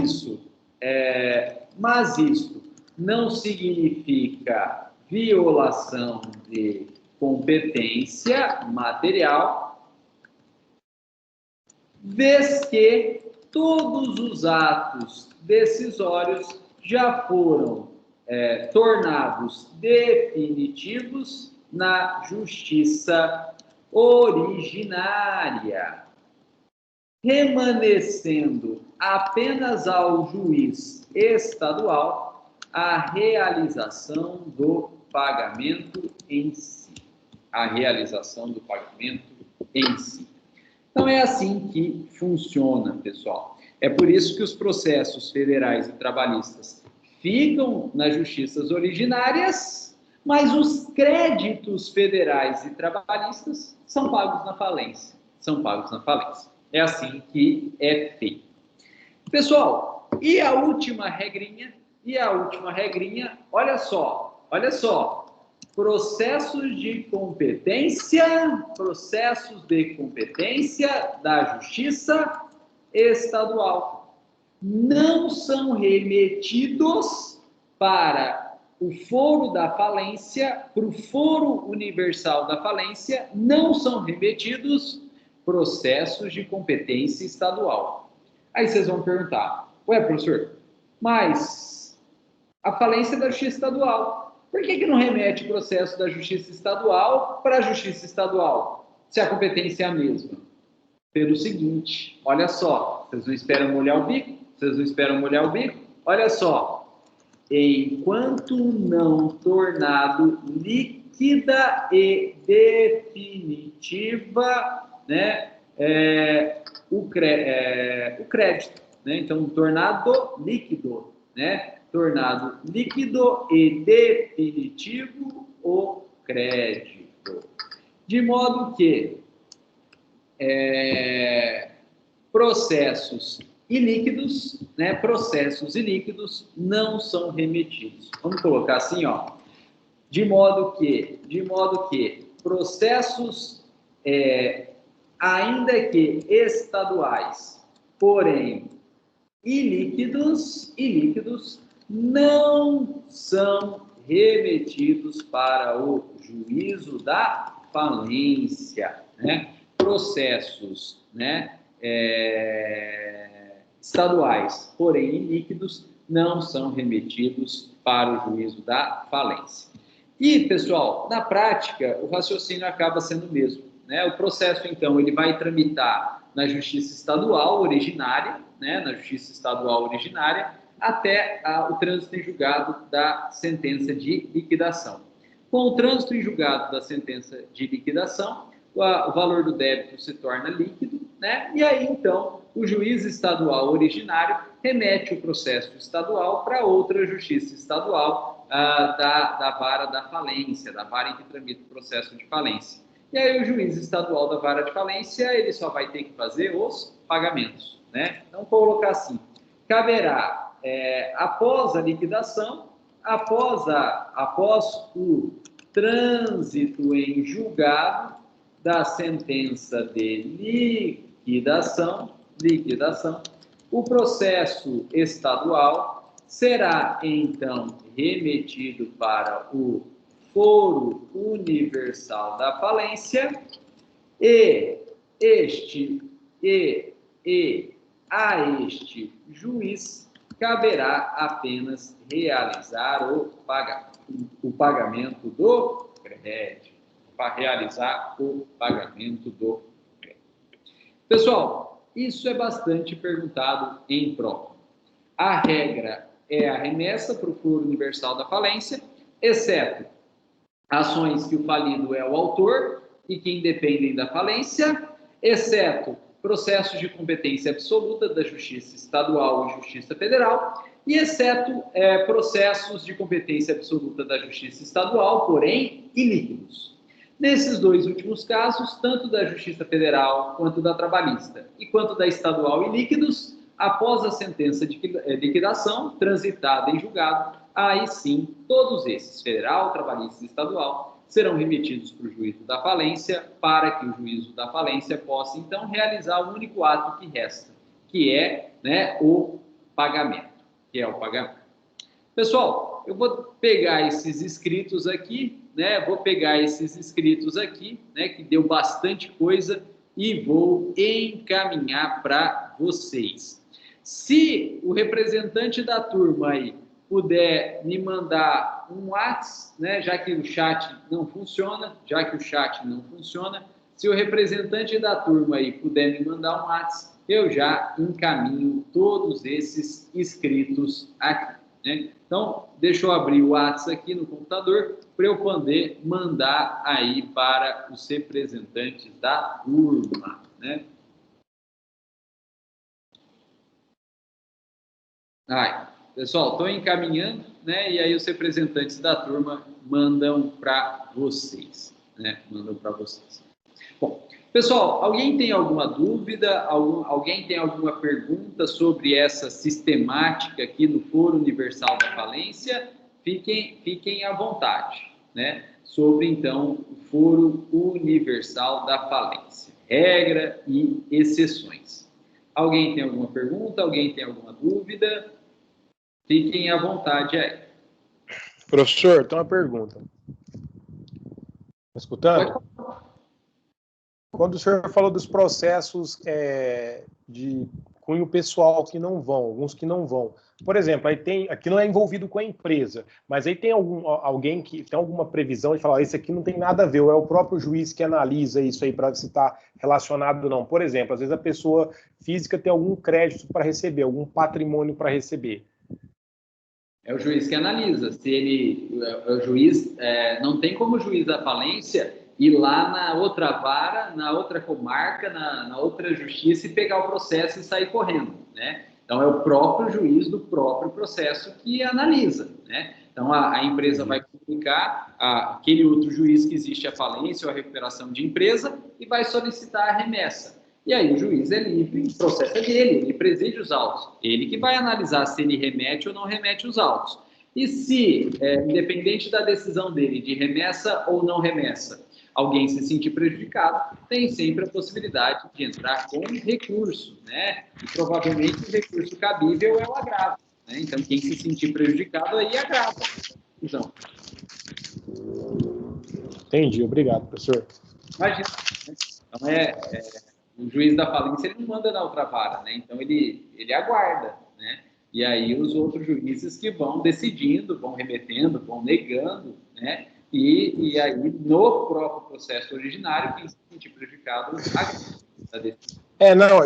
A: isso não significa violação de competência material, vez que todos os atos decisórios já foram tornados definitivos na justiça originária, remanescendo apenas ao juiz estadual a realização do pagamento em si. Então, é assim que funciona, pessoal. É por isso que os processos federais e trabalhistas ficam nas justiças originárias, mas os créditos federais e trabalhistas são pagos na falência. É assim que é feito. Pessoal, e a última regrinha, olha só. Processos de competência da Justiça Estadual não são remetidos para o foro da falência, para o foro universal da falência, não são remetidos processos de competência estadual. Aí vocês vão perguntar, ué, professor, mas a falência é da Justiça Estadual, por que não remete o processo da Justiça Estadual para a Justiça Estadual, se a competência é a mesma? Pelo seguinte, olha só, vocês não esperam molhar o bico? Olha só, enquanto não tornado líquida e definitiva, né, o crédito, né? Então, tornado líquido, né? Tornado líquido e definitivo o crédito. De modo que processos ilíquidos, né? Processos ilíquidos não são remetidos. Vamos colocar assim, ó. De modo que processos ainda que estaduais, porém ilíquidos, não são remetidos para o juízo da falência, né? processos, né, estaduais, porém ilíquidos, não são remetidos para o juízo da falência. E, pessoal, na prática, o raciocínio acaba sendo o mesmo, né? O processo, então, ele vai tramitar na Justiça Estadual originária, né, na Justiça Estadual originária, até o trânsito em julgado da sentença de liquidação. Com o trânsito em julgado da sentença de liquidação, o valor do débito se torna líquido, né? E aí, então, o juiz estadual originário remete o processo estadual para outra justiça estadual da vara da falência, da vara em que tramita o processo de falência. E aí o juiz estadual da vara de falência, ele só vai ter que fazer os pagamentos, né? Então, colocar assim, caberá, após a liquidação, após o trânsito em julgado da sentença de liquidação, o processo estadual será, então, remetido para o Foro Universal da Falência e a este juiz caberá apenas realizar o pagamento do crédito. Para realizar o pagamento do crédito. Pessoal, isso é bastante perguntado em prova. A regra é a remessa para o Foro Universal da Falência, exceto ações que o falido é o autor e que independem da falência, exceto processos de competência absoluta da Justiça Estadual e Justiça Federal, e exceto processos de competência absoluta da Justiça Estadual, porém ilíquidos. Nesses dois últimos casos, tanto da Justiça Federal quanto da Trabalhista e quanto da Estadual ilíquidos, após a sentença de liquidação transitada em julgado, aí sim, todos esses, federal, trabalhista e estadual, serão remetidos para o juízo da falência, para que o juízo da falência possa, então, realizar o único ato que resta, que é, né, o pagamento, Pessoal, eu vou pegar esses escritos aqui, né, que deu bastante coisa, e vou encaminhar para vocês. Se o representante da turma aí puder me mandar um WhatsApp, né, já que o chat não funciona, se o representante da turma aí puder me mandar um WhatsApp, eu já encaminho todos esses inscritos aqui, né? Então, deixa eu abrir o WhatsApp aqui no computador para eu poder mandar aí para os representantes da turma, né? Pessoal, estou encaminhando, né? E aí os representantes da turma mandam para vocês, né? Bom, pessoal, alguém tem alguma dúvida? Alguém tem alguma pergunta sobre essa sistemática aqui no Foro Universal da Falência? Fiquem à vontade, né? Sobre, então, o Foro Universal da Falência. Regra e exceções. Alguém tem alguma pergunta? Alguém tem alguma dúvida? Fiquem à vontade aí.
C: Professor, tem uma pergunta. Está escutando? Quando o senhor falou dos processos de cunho pessoal que não vão, alguns que não vão. Por exemplo, aqui não é envolvido com a empresa, mas aí tem alguém que tem alguma previsão de falar, esse aqui não tem nada a ver, ou é o próprio juiz que analisa isso aí para ver se está relacionado ou não. Por exemplo, às vezes a pessoa física tem algum crédito para receber, algum patrimônio para receber.
A: É o juiz que analisa. Se ele, o juiz, não tem como o juiz da falência ir lá na outra vara, na outra comarca, na outra justiça e pegar o processo e sair correndo, né? Então, é o próprio juiz do próprio processo que analisa, né? Então, a empresa vai comunicar aquele outro juiz que existe a falência ou a recuperação de empresa e vai solicitar a remessa. E aí o juiz é livre, o processo é dele, ele preside os autos. Ele que vai analisar se ele remete ou não remete os autos. E se, independente da decisão dele de remessa ou não remessa, alguém se sentir prejudicado, tem sempre a possibilidade de entrar com recurso, né? E provavelmente o recurso cabível é o agravo, né? Então, quem se sentir prejudicado aí agrava. Então.
C: Entendi, obrigado, professor.
A: Imagina. Então, o juiz da falência ele não manda na outra vara, né? Então, ele aguarda, né? E aí os outros juízes que vão decidindo, vão remetendo, vão negando, né? E aí, no próprio processo originário, quem se sentir prejudicado, a decisão.
C: Não,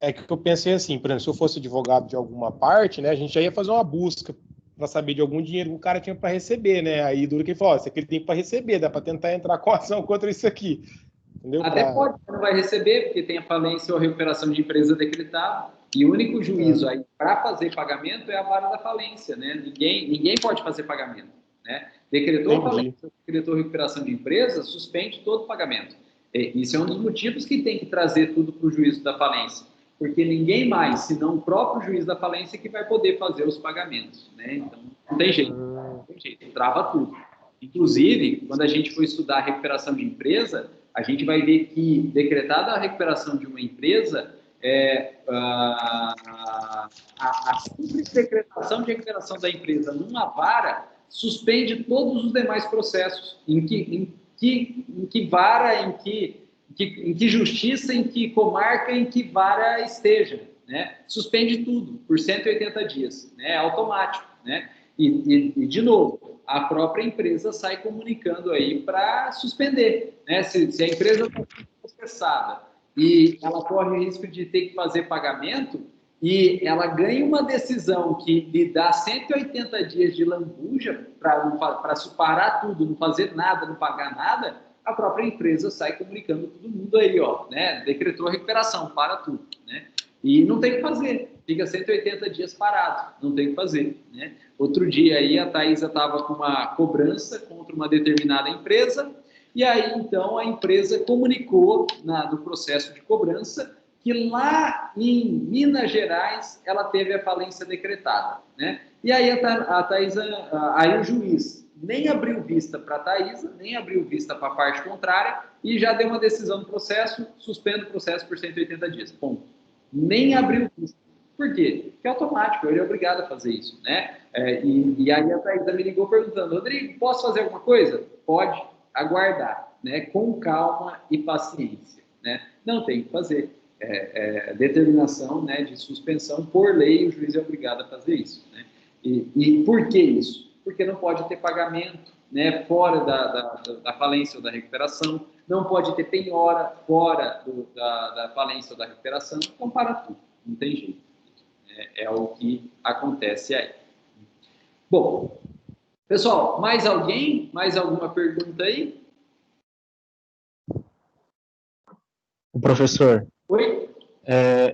C: é que eu pensei assim, por exemplo, se eu fosse advogado de alguma parte, né, a gente já ia fazer uma busca para saber de algum dinheiro que o cara tinha para receber, né? Aí duro que ele falou, isso aqui ele tem para receber, dá para tentar entrar com ação contra isso aqui. Entendeu?
A: Até pode, não vai receber, porque tem a falência ou a recuperação de empresa decretada, e o único juízo aí para fazer pagamento é a vara da falência, né? Ninguém pode fazer pagamento, né? Decretou a falência, decretou a recuperação de empresa, suspende todo o pagamento. Isso é um dos motivos que tem que trazer tudo para o juízo da falência, porque ninguém mais, senão o próprio juiz da falência, que vai poder fazer os pagamentos, né? Então, não tem jeito, trava tudo. Inclusive, quando a gente for estudar a recuperação de empresa, a gente vai ver que, decretada a recuperação de uma empresa, a simples decretação de recuperação da empresa numa vara suspende todos os demais processos. Em que vara, em que justiça, em que comarca, em que vara esteja, né? Suspende tudo por 180 dias, né? Automático, né? E de novo, a própria empresa sai comunicando aí para suspender, né? Se a empresa está processada e ela corre o risco de ter que fazer pagamento e ela ganha uma decisão que lhe dá 180 dias de lambuja para parar tudo, não fazer nada, não pagar nada, a própria empresa sai comunicando todo mundo aí, ó, né? Decretou a recuperação, para tudo, né? E não tem o que fazer, fica 180 dias parado, não tem o que fazer, né? Outro dia aí a Thaisa estava com uma cobrança contra uma determinada empresa, e aí então a empresa comunicou no processo de cobrança que lá em Minas Gerais ela teve a falência decretada, né? E aí a Thaisa, aí o juiz nem abriu vista para a Thaisa, nem abriu vista para a parte contrária e já deu uma decisão do processo, suspende o processo por 180 dias, ponto. Nem abriu vista. Por quê? Porque é automático, ele é obrigado a fazer isso, né? E aí a Thaisa me ligou perguntando, Rodrigo, posso fazer alguma coisa? Pode aguardar, né? Com calma e paciência, né? Não tem que fazer. Determinação, né, de suspensão, por lei, o juiz é obrigado a fazer isso, né? E por que isso? Porque não pode ter pagamento, né, fora da falência ou da recuperação, não pode ter penhora fora da falência ou da recuperação, então para tudo, não tem jeito. É o que acontece aí. Bom, pessoal, mais alguém? Mais alguma pergunta aí?
D: O professor,
A: Oi?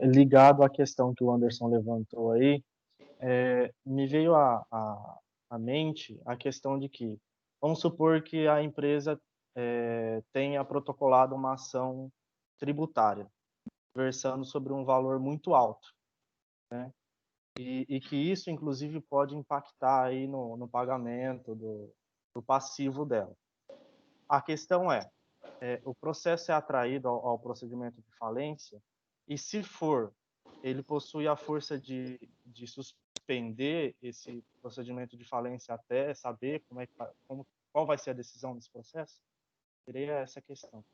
D: ligado à questão que o Anderson levantou aí, me veio à mente a questão de que, vamos supor que a empresa tenha protocolado uma ação tributária, versando sobre um valor muito alto, né? E que isso, inclusive, pode impactar aí no pagamento do passivo dela. A questão o processo é atraído ao procedimento de falência, e se for, ele possui a força de suspender esse procedimento de falência até saber qual vai ser a decisão desse processo? Seria essa a questão.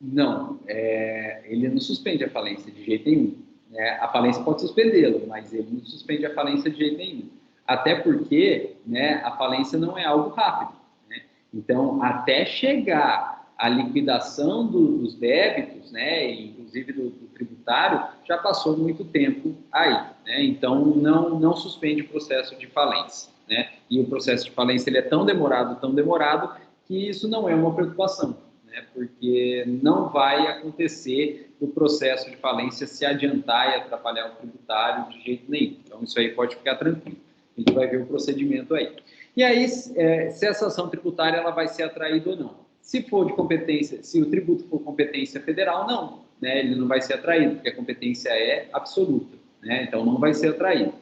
A: Não, ele não suspende a falência de jeito nenhum. Né? A falência pode suspendê-lo, mas ele não suspende a falência de jeito nenhum. Até porque, né, a falência não é algo rápido, né? Então, até chegar à liquidação dos débitos, né, inclusive do tributário, já passou muito tempo aí, né? Então, não suspende o processo de falência, né? E o processo de falência ele é tão demorado, que isso não é uma preocupação, né? Porque não vai acontecer o processo de falência se adiantar e atrapalhar o tributário de jeito nenhum. Então, isso aí pode ficar tranquilo. A gente vai ver o procedimento aí. E aí, se essa ação tributária ela vai ser atraída ou não. Se for de competência, se o tributo for competência federal, não, né? Ele não vai ser atraído, porque a competência é absoluta, né? Então, não vai ser atraído,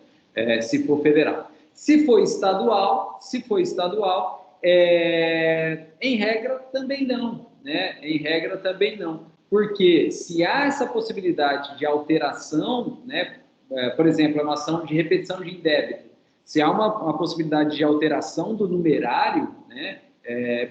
A: se for federal. Se for estadual, em regra, também não, né? Em regra, também não. Porque se há essa possibilidade de alteração, né? Por exemplo, uma ação de repetição de indébito, se há uma possibilidade de alteração do numerário, né?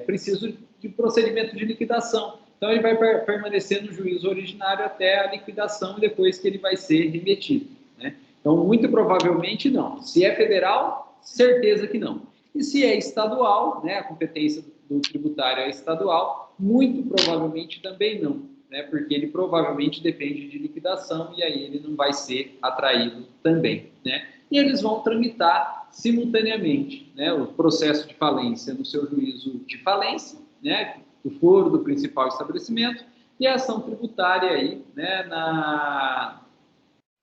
A: Preciso de procedimento de liquidação. então ele vai permanecer no juízo originário até a liquidação e depois que ele vai ser remetido, né? Então, muito provavelmente não. Se é federal, certeza que não. E se é estadual, né, a competência do tributário é estadual, muito provavelmente também não, né, porque ele provavelmente depende de liquidação e aí ele não vai ser atraído também, né? E eles vão tramitar simultaneamente, né, o processo de falência no seu juízo de falência, né, do foro do principal estabelecimento, e a ação tributária aí, né,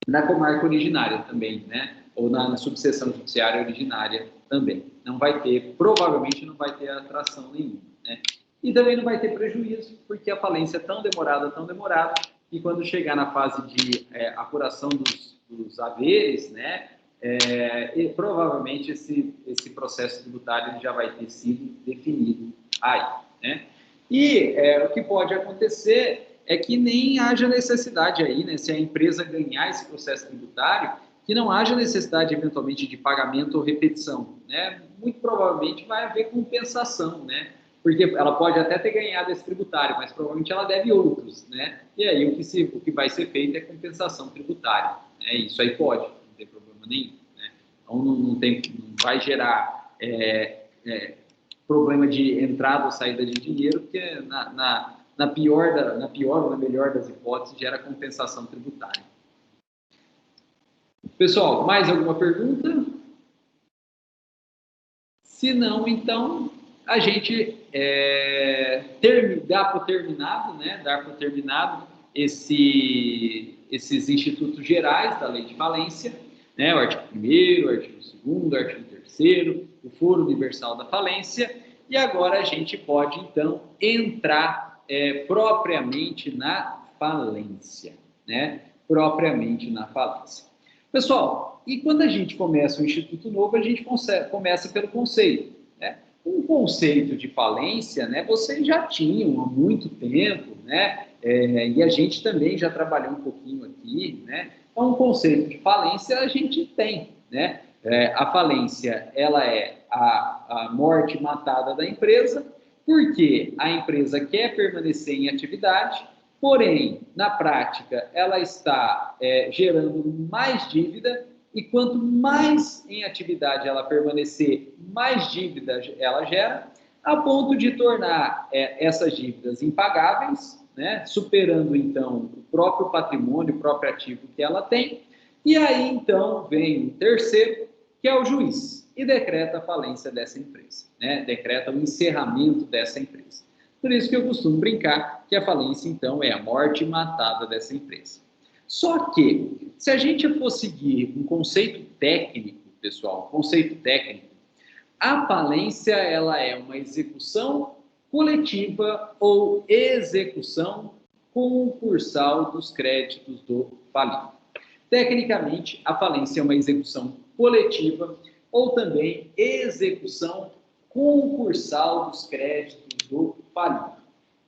A: na comarca originária também, né, ou na subseção judiciária originária também. Não vai ter, provavelmente não vai ter atração nenhuma, né? E também não vai ter prejuízo, porque a falência é tão demorada, que quando chegar na fase de apuração dos haveres, né, provavelmente esse processo tributário já vai ter sido definido aí, né? E o que pode acontecer é que nem haja necessidade aí, né, se a empresa ganhar esse processo tributário, que não haja necessidade, eventualmente, de pagamento ou repetição, né? Muito provavelmente vai haver compensação, né? Porque ela pode até ter ganhado esse tributário, mas provavelmente ela deve outros, né? E aí o que vai ser feito é compensação tributária, né? Isso aí pode, não tem problema nenhum, né? Então não vai gerar problema de entrada ou saída de dinheiro, porque na pior ou na melhor das hipóteses gera compensação tributária. Pessoal, mais alguma pergunta? Se não, então a gente dá por terminado, né? Dar por terminado esses institutos gerais da lei de falência, né? O artigo 1º, o artigo 2º, o artigo 3º, o foro universal da falência, e agora a gente pode, então, entrar propriamente na falência, né? Propriamente na falência. Pessoal, e quando a gente começa um instituto novo, a gente começa pelo conceito, né? Um conceito de falência, né, vocês já tinham há muito tempo, né? E a gente também já trabalhou um pouquinho aqui, né? Então, um conceito de falência a gente tem, né? A falência, ela é a morte matada da empresa, porque a empresa quer permanecer em atividade, porém, na prática, ela está gerando mais dívida, e quanto mais em atividade ela permanecer, mais dívida ela gera, a ponto de tornar essas dívidas impagáveis, né, superando, então, o próprio patrimônio, o próprio ativo que ela tem. E aí, então, vem um terceiro, que é o juiz, e decreta a falência dessa empresa, né, decreta o encerramento dessa empresa. Por isso que eu costumo brincar que a falência, então, é a morte matada dessa empresa. Só que, se a gente for seguir um conceito técnico, pessoal, conceito técnico, a falência, ela é uma execução coletiva ou execução concursal dos créditos do falido. Tecnicamente, a falência é uma execução coletiva ou também execução concursal dos créditos do falido.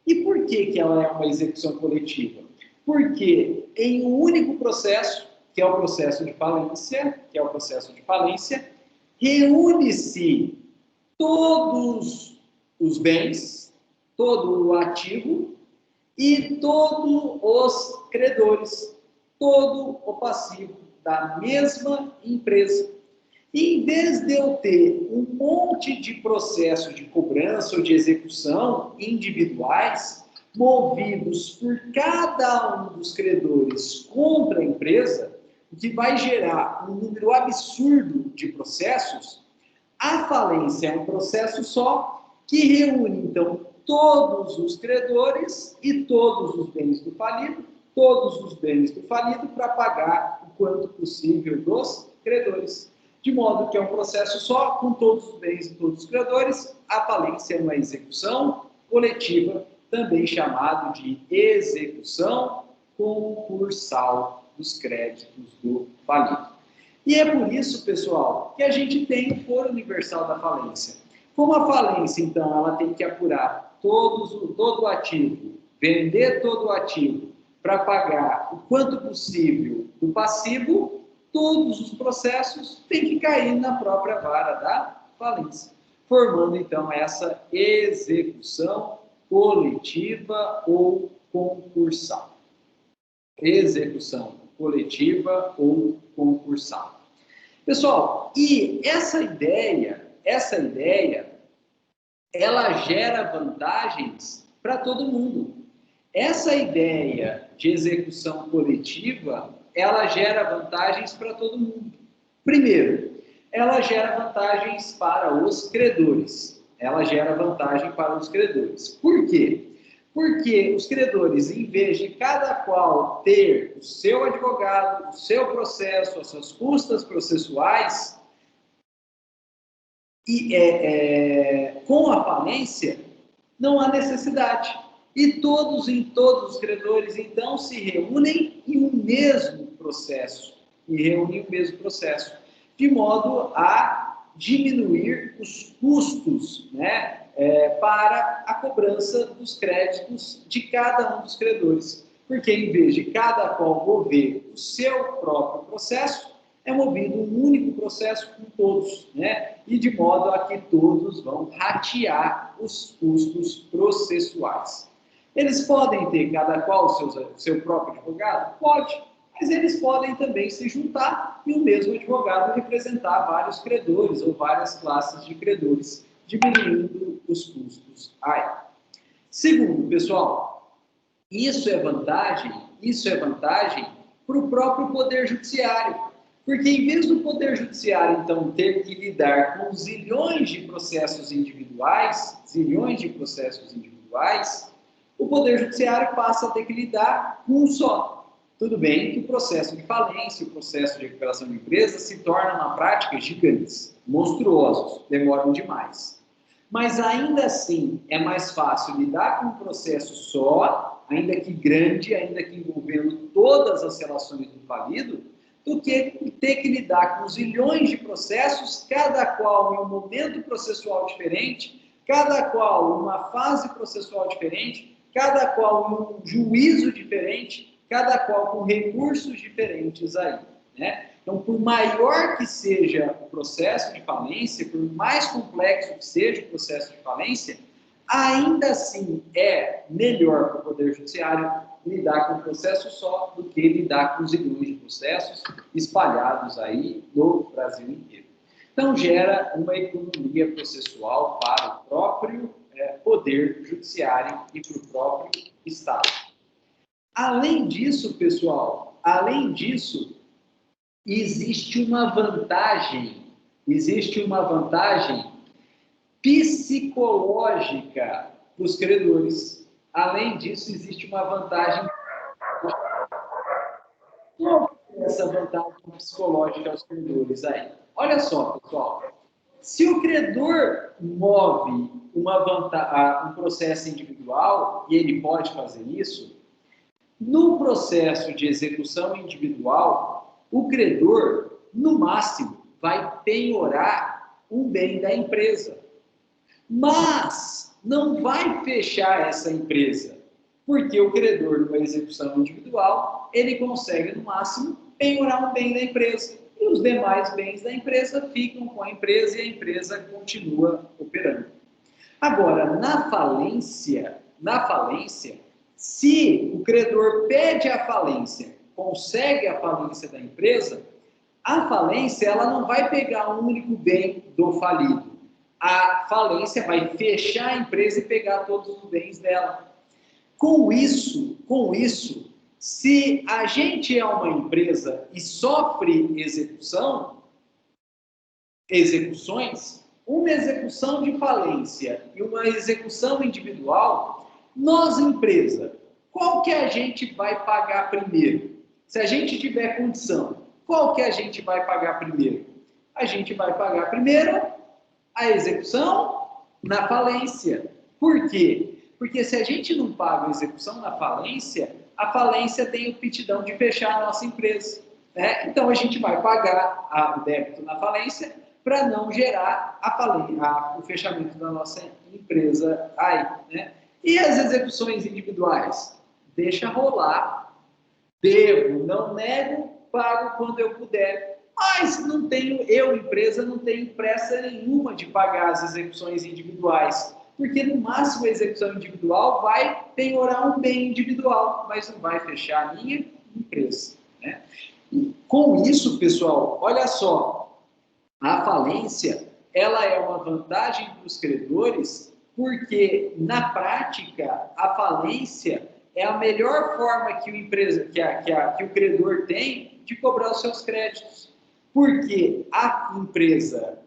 A: E por que ela é uma execução coletiva? Porque em um único processo, que é o processo de falência, reúne-se todos os bens, todo o ativo e todos os credores, todo o passivo da mesma empresa. E em vez de eu ter um monte de processos de cobrança ou de execução individuais, movidos por cada um dos credores contra a empresa, o que vai gerar um número absurdo de processos, a falência é um processo só que reúne, então, todos os credores e todos os bens do falido, para pagar o quanto possível dos credores. De modo que é um processo só, com todos os bens e todos os credores. A falência é uma execução coletiva, também chamado de execução concursal dos créditos do falido. E é por isso, pessoal, que a gente tem o foro universal da falência. Como a falência, então, ela tem que apurar todo o ativo, vender todo o ativo para pagar o quanto possível do passivo, todos os processos têm que cair na própria vara da falência, formando, então, essa execução coletiva ou concursal. Execução coletiva ou concursal. Pessoal, e essa ideia, ela gera vantagens para todo mundo. Essa ideia de execução coletiva, ela gera vantagens para todo mundo. Primeiro, ela gera vantagens para os credores. Por quê? Porque os credores, em vez de cada qual ter o seu advogado, o seu processo, as suas custas processuais, com a falência, não há necessidade. E todos os credores, então, se reúnem em um mesmo processo. De modo a diminuir os custos, né, para a cobrança dos créditos de cada um dos credores. Porque, em vez de cada qual mover o seu próprio processo, é movido um único processo com todos, né? E de modo a que todos vão ratear os custos processuais. Eles podem ter cada qual o seu próprio advogado? Pode, mas eles podem também se juntar e o mesmo advogado representar vários credores ou várias classes de credores, diminuindo os custos aí. Segundo, pessoal, isso é vantagem para o próprio Poder Judiciário. Porque em vez do Poder Judiciário, então, ter que lidar com zilhões de processos individuais, o Poder Judiciário passa a ter que lidar com um só. Tudo bem que o processo de falência, o processo de recuperação de empresas se tornam, na prática, gigantes, monstruosos, demoram demais. Mas ainda assim, é mais fácil lidar com um processo só, ainda que grande, ainda que envolvendo todas as relações do falido, do que ter que lidar com zilhões de processos, cada qual em um momento processual diferente, cada qual em uma fase processual diferente, cada qual em um juízo diferente, cada qual com recursos diferentes aí, né? Então, por maior que seja o processo de falência, por mais complexo que seja o processo de falência, ainda assim é melhor para o Poder Judiciário lidar com um processo só do que lidar com zilhões de processos espalhados aí no Brasil inteiro. Então, gera uma economia processual para o próprio Poder Judiciário e para o próprio Estado. Além disso, pessoal, existe uma vantagem psicológica para os credores. Além disso, existe uma vantagem. Qual é essa vantagem psicológica aos credores aí? Olha só, pessoal. Se o credor move um processo individual, e ele pode fazer isso, no processo de execução individual, o credor, no máximo, vai penhorar um bem da empresa. Mas não vai fechar essa empresa, porque o credor, numa execução individual, ele consegue, no máximo, penhorar um bem da empresa. E os demais bens da empresa ficam com a empresa e a empresa continua operando. Agora, na falência, se o credor pede a falência, consegue a falência da empresa, a falência ela não vai pegar um único bem do falido. A falência vai fechar a empresa e pegar todos os bens dela. Com isso, se a gente é uma empresa e sofre execuções, uma execução de falência e uma execução individual, nós, empresa, qual que a gente vai pagar primeiro? Se a gente tiver condição, qual que a gente vai pagar primeiro? A gente vai pagar primeiro a execução na falência. Por quê? Porque se a gente não paga a execução na falência, a falência tem o aptidão de fechar a nossa empresa, né? Então, a gente vai pagar o débito na falência para não gerar o fechamento da nossa empresa aí, né? E as execuções individuais? Deixa rolar. Devo, não nego, pago quando eu puder. Mas empresa, não tenho pressa nenhuma de pagar as execuções individuais. Porque no máximo a execução individual vai penhorar um bem individual, mas não vai fechar a minha empresa, né? E com isso, pessoal, olha só, a falência, ela é uma vantagem para os credores, porque na prática a falência é a melhor forma que o credor tem de cobrar os seus créditos. Porque a empresa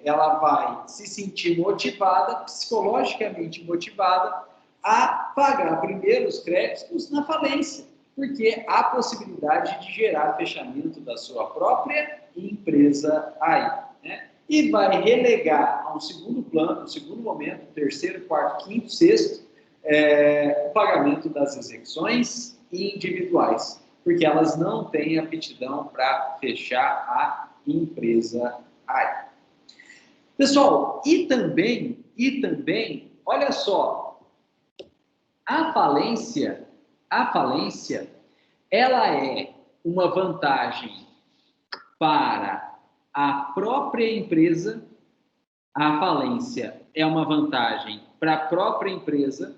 A: ela vai se sentir motivada, psicologicamente motivada, a pagar primeiro os créditos na falência, porque há possibilidade de gerar fechamento da sua própria empresa aí, né? E vai relegar a um segundo plano, um segundo momento, terceiro, quarto, quinto, sexto, o pagamento das execuções individuais, porque elas não têm aptidão para fechar a empresa aí. Pessoal, e também, olha só, a falência, ela é uma vantagem para a própria empresa, a falência é uma vantagem para a própria empresa,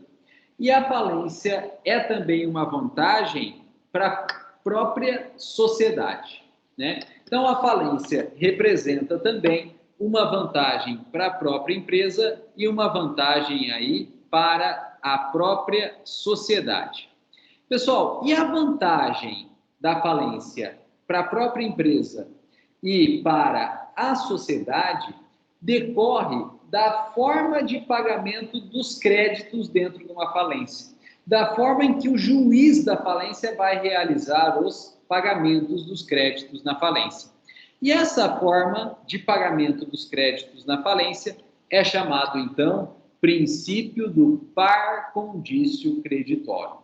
A: e a falência é também uma vantagem para a própria sociedade, né? Então, a falência representa também uma vantagem para a própria empresa e uma vantagem aí para a própria sociedade. Pessoal, e a vantagem da falência para a própria empresa e para a sociedade decorre da forma de pagamento dos créditos dentro de uma falência, da forma em que o juiz da falência vai realizar os pagamentos dos créditos na falência. E essa forma de pagamento dos créditos na falência é chamado, então, princípio do par condício creditório.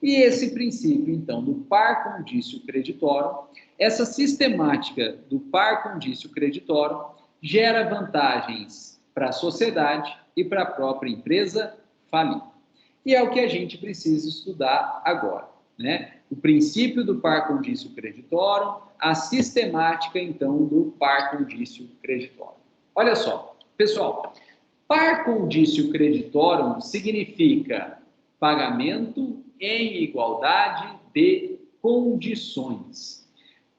A: E esse princípio, então, do par condício creditório, essa sistemática do par condício creditório gera vantagens para a sociedade e para a própria empresa falir. E é o que a gente precisa estudar agora, né? O princípio do par condício creditório, a sistemática, então, do par condício creditório. Olha só, pessoal, par condício creditório significa pagamento em igualdade de condições.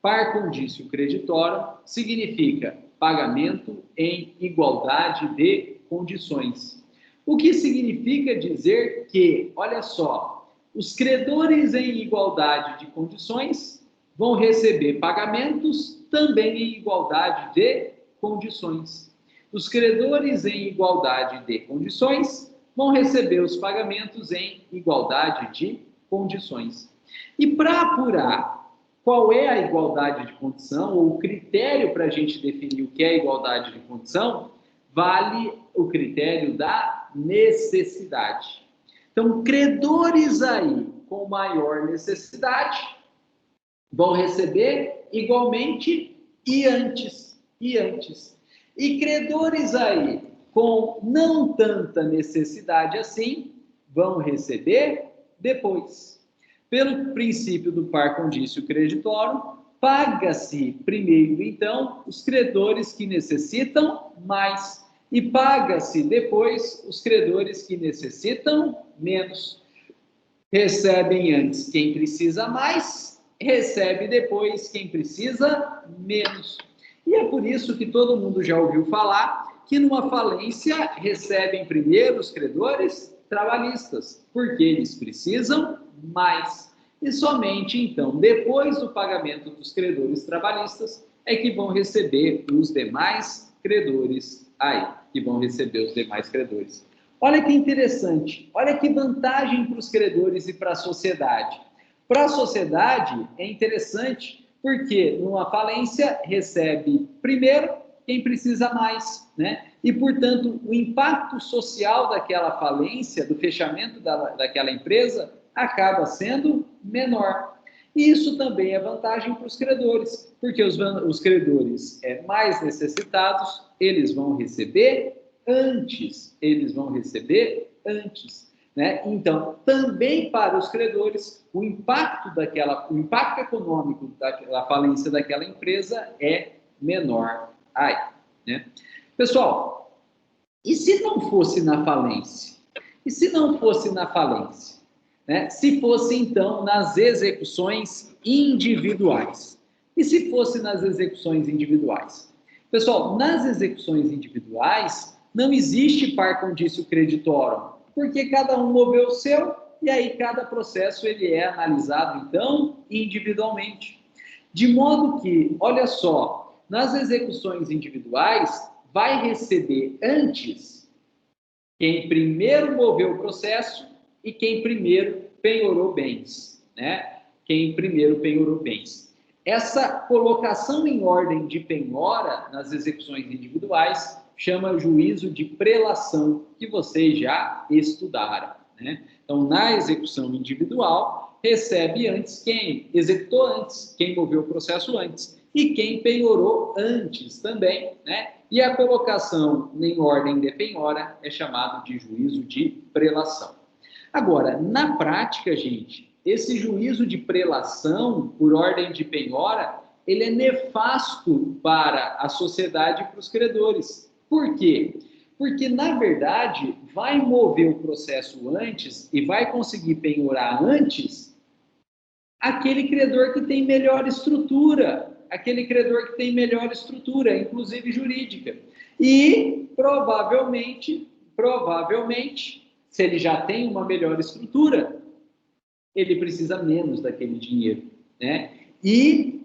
A: Par condício creditório significa pagamento em igualdade de condições. O que significa dizer que, olha só, os credores em igualdade de condições vão receber pagamentos também em igualdade de condições. Os credores em igualdade de condições vão receber os pagamentos em igualdade de condições. E para apurar qual é a igualdade de condição, ou o critério para a gente definir o que é igualdade de condição, vale o critério da necessidade. Então, credores aí com maior necessidade vão receber igualmente e antes. E credores aí com não tanta necessidade assim vão receber depois. Pelo princípio do par condício creditório, paga-se primeiro, então, os credores que necessitam mais e paga-se depois os credores que necessitam menos. Recebem antes quem precisa mais, recebe depois quem precisa menos. E é por isso que todo mundo já ouviu falar que numa falência recebem primeiro os credores trabalhistas, porque eles precisam mais. E somente, então, depois do pagamento dos credores trabalhistas, é que vão receber os demais credores aí, que vão receber os demais credores. Olha que interessante, olha que vantagem para os credores e para a sociedade. Para a sociedade é interessante, porque numa falência recebe primeiro quem precisa mais, né? E, portanto, o impacto social daquela falência, do fechamento daquela empresa, acaba sendo menor. E isso também é vantagem para os credores, porque os credores mais necessitados, eles vão receber antes, né? Então, também para os credores, o impacto econômico da falência daquela empresa é menor aí, né? Pessoal, E se não fosse na falência? E se não fosse na falência? Né? Se fosse, então, nas execuções individuais. E se fosse nas execuções individuais? Pessoal, nas execuções individuais, não existe par condício creditório, porque cada um moveu o seu, e aí cada processo ele é analisado, então, individualmente. De modo que, olha só, nas execuções individuais, vai receber antes quem primeiro moveu o processo e quem primeiro penhorou bens, né? Quem primeiro penhorou bens. Essa colocação em ordem de penhora nas execuções individuais chama juízo de prelação, que vocês já estudaram, né? Então, na execução individual, recebe antes quem executou antes, quem moveu o processo antes, e quem penhorou antes também, né? E a colocação em ordem de penhora é chamado de juízo de prelação. Agora, na prática, gente, esse juízo de prelação por ordem de penhora, ele é nefasto para a sociedade e para os credores. Por quê? Porque, na verdade, vai mover o processo antes e vai conseguir penhorar antes aquele credor que tem melhor estrutura, inclusive jurídica. E, provavelmente, se ele já tem uma melhor estrutura, ele precisa menos daquele dinheiro, né? E,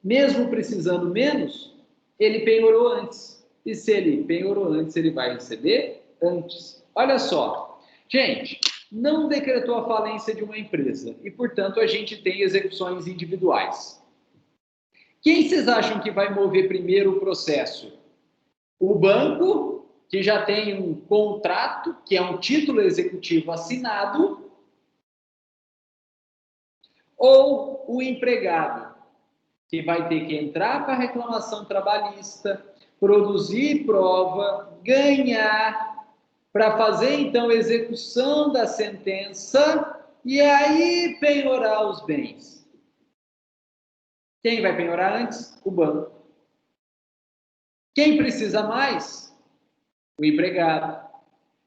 A: mesmo precisando menos, ele penhorou antes. E se ele penhorou antes, ele vai receber antes. Olha só, gente, não decretou a falência de uma empresa e, portanto, a gente tem execuções individuais. Quem vocês acham que vai mover primeiro o processo? O banco, que já tem um contrato, que é um título executivo assinado, ou o empregado, que vai ter que entrar para a reclamação trabalhista, produzir prova, ganhar, para fazer, então, execução da sentença e aí penhorar os bens. Quem vai penhorar antes? O banco. Quem precisa mais? O empregado.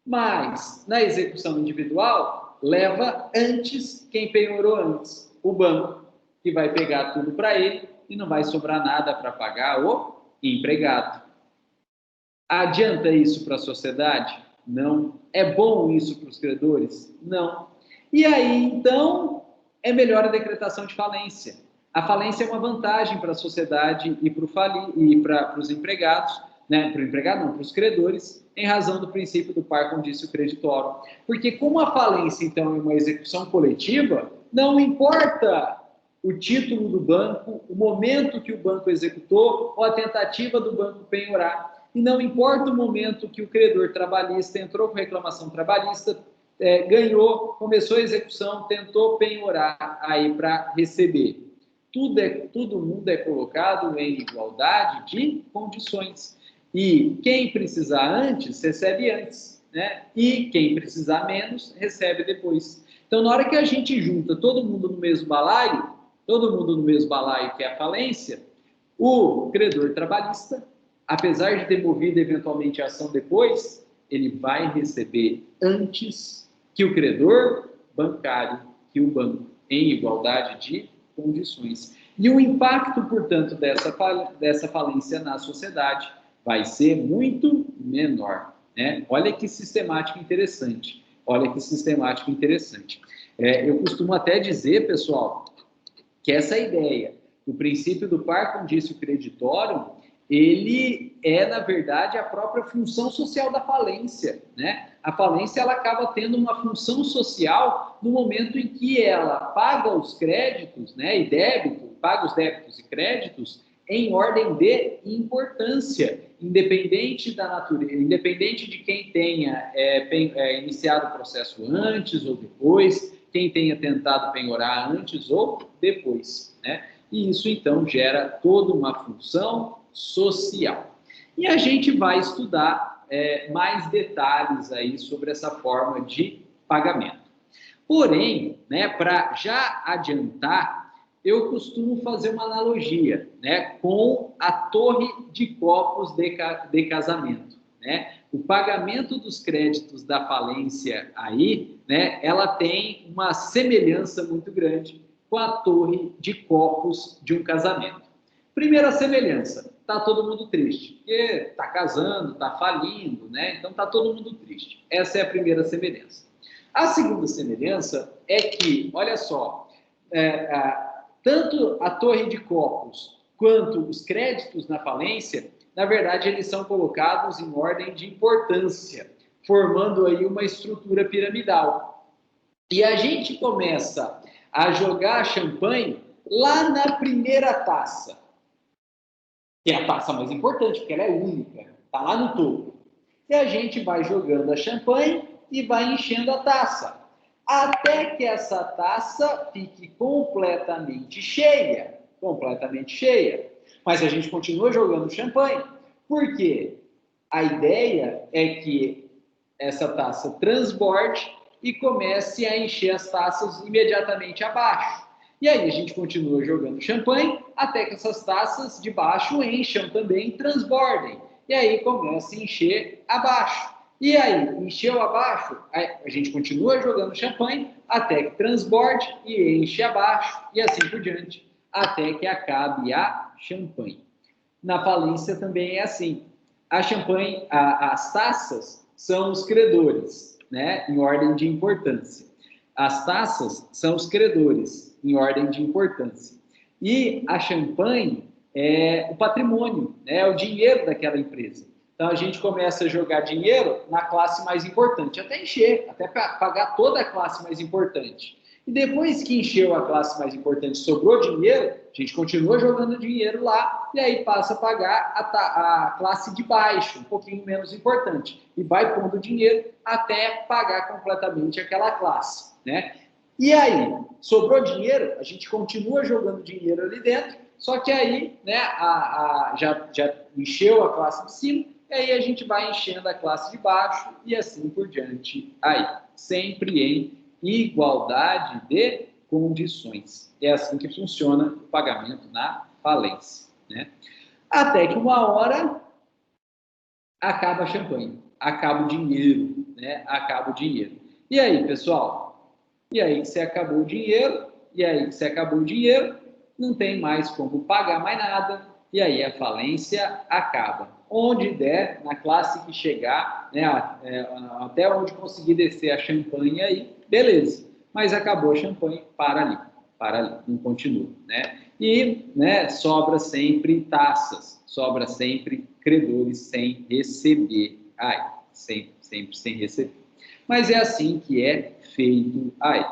A: Mas, na execução individual, leva antes quem penhorou antes, o banco, que vai pegar tudo para ele e não vai sobrar nada para pagar o empregado. Adianta isso para a sociedade? Não. É bom isso para os credores? Não. E aí, então, é melhor a decretação de falência. A falência é uma vantagem para a sociedade e para os empregados, né? Para o empregado não, para os credores, em razão do princípio do par condício creditório. Porque como a falência, então, é uma execução coletiva, não importa o título do banco, o momento que o banco executou ou a tentativa do banco penhorar. E não importa o momento que o credor trabalhista entrou com reclamação trabalhista, ganhou, começou a execução, tentou penhorar aí para receber. Todo mundo é colocado em igualdade de condições. E quem precisar antes, recebe antes, né? E quem precisar menos, recebe depois. Então, na hora que a gente junta todo mundo no mesmo balaio, que é a falência, o credor trabalhista, apesar de ter movido eventualmente a ação depois, ele vai receber antes que o credor bancário, que o banco, em igualdade de condições. E o impacto, portanto, dessa falência na sociedade vai ser muito menor, né? Olha que sistemática interessante. Eu costumo até dizer, pessoal, que essa ideia, o princípio do par condício creditório, ele é, na verdade, a própria função social da falência, né? A falência, ela acaba tendo uma função social no momento em que ela paga os créditos, né, paga os débitos e créditos em ordem de importância, independente da natureza, independente de quem tenha iniciado o processo antes ou depois, quem tenha tentado penhorar antes ou depois, né? E isso, então, gera toda uma função social. E a gente vai estudar mais detalhes aí sobre essa forma de pagamento. Porém, né, para já adiantar, eu costumo fazer uma analogia, né, com a torre de copos de casamento. né? O pagamento dos créditos da falência aí, né, ela tem uma semelhança muito grande com a torre de copos de um casamento. Primeira semelhança, tá todo mundo triste, porque tá casando, tá falindo, né? Então tá todo mundo triste. Essa é a primeira semelhança. A segunda semelhança é que, olha só, tanto a torre de copos quanto os créditos na falência, na verdade, eles são colocados em ordem de importância, formando aí uma estrutura piramidal. E a gente começa a jogar champanhe lá na primeira taça, que é a taça mais importante, porque ela é única, está lá no topo. E a gente vai jogando a champanhe e vai enchendo a taça, até que essa taça fique completamente cheia, Mas a gente continua jogando champanhe, porque a ideia é que essa taça transborde e comece a encher as taças imediatamente abaixo. E aí a gente continua jogando champanhe até que essas taças de baixo encham também e transbordem. E aí começa a encher abaixo. E aí, encheu abaixo, a gente continua jogando champanhe até que transborde e enche abaixo, e assim por diante, até que acabe a champanhe. Na falência também é assim. A champanhe, as taças são os credores, né, em ordem de importância. As taças são os credores, em ordem de importância. E a champanhe é o patrimônio, né, é o dinheiro daquela empresa. Então, a gente começa a jogar dinheiro na classe mais importante, até encher, até pagar toda a classe mais importante. E depois que encheu a classe mais importante, sobrou dinheiro, a gente continua jogando dinheiro lá, e aí passa a pagar a classe de baixo, um pouquinho menos importante. E vai pondo dinheiro até pagar completamente aquela classe, né? E aí, sobrou dinheiro, a gente continua jogando dinheiro ali dentro, só que aí, né, já encheu a classe de cima, e aí a gente vai enchendo a classe de baixo e assim por diante aí, sempre em igualdade de condições. É assim que funciona o pagamento na falência, né? Até que uma hora acaba a champanhe, acaba o dinheiro, né? Acaba o dinheiro. E aí, pessoal? E aí que você acabou o dinheiro, não tem mais como pagar mais nada, e aí a falência acaba. Onde der, na classe que chegar, né, até onde conseguir descer a champanhe aí, beleza. Mas acabou a champanhe, para ali, não continua, né? E, né, sobra sempre taças, sobra sempre credores sem receber. Sempre sem receber. Mas é assim que é feito aí.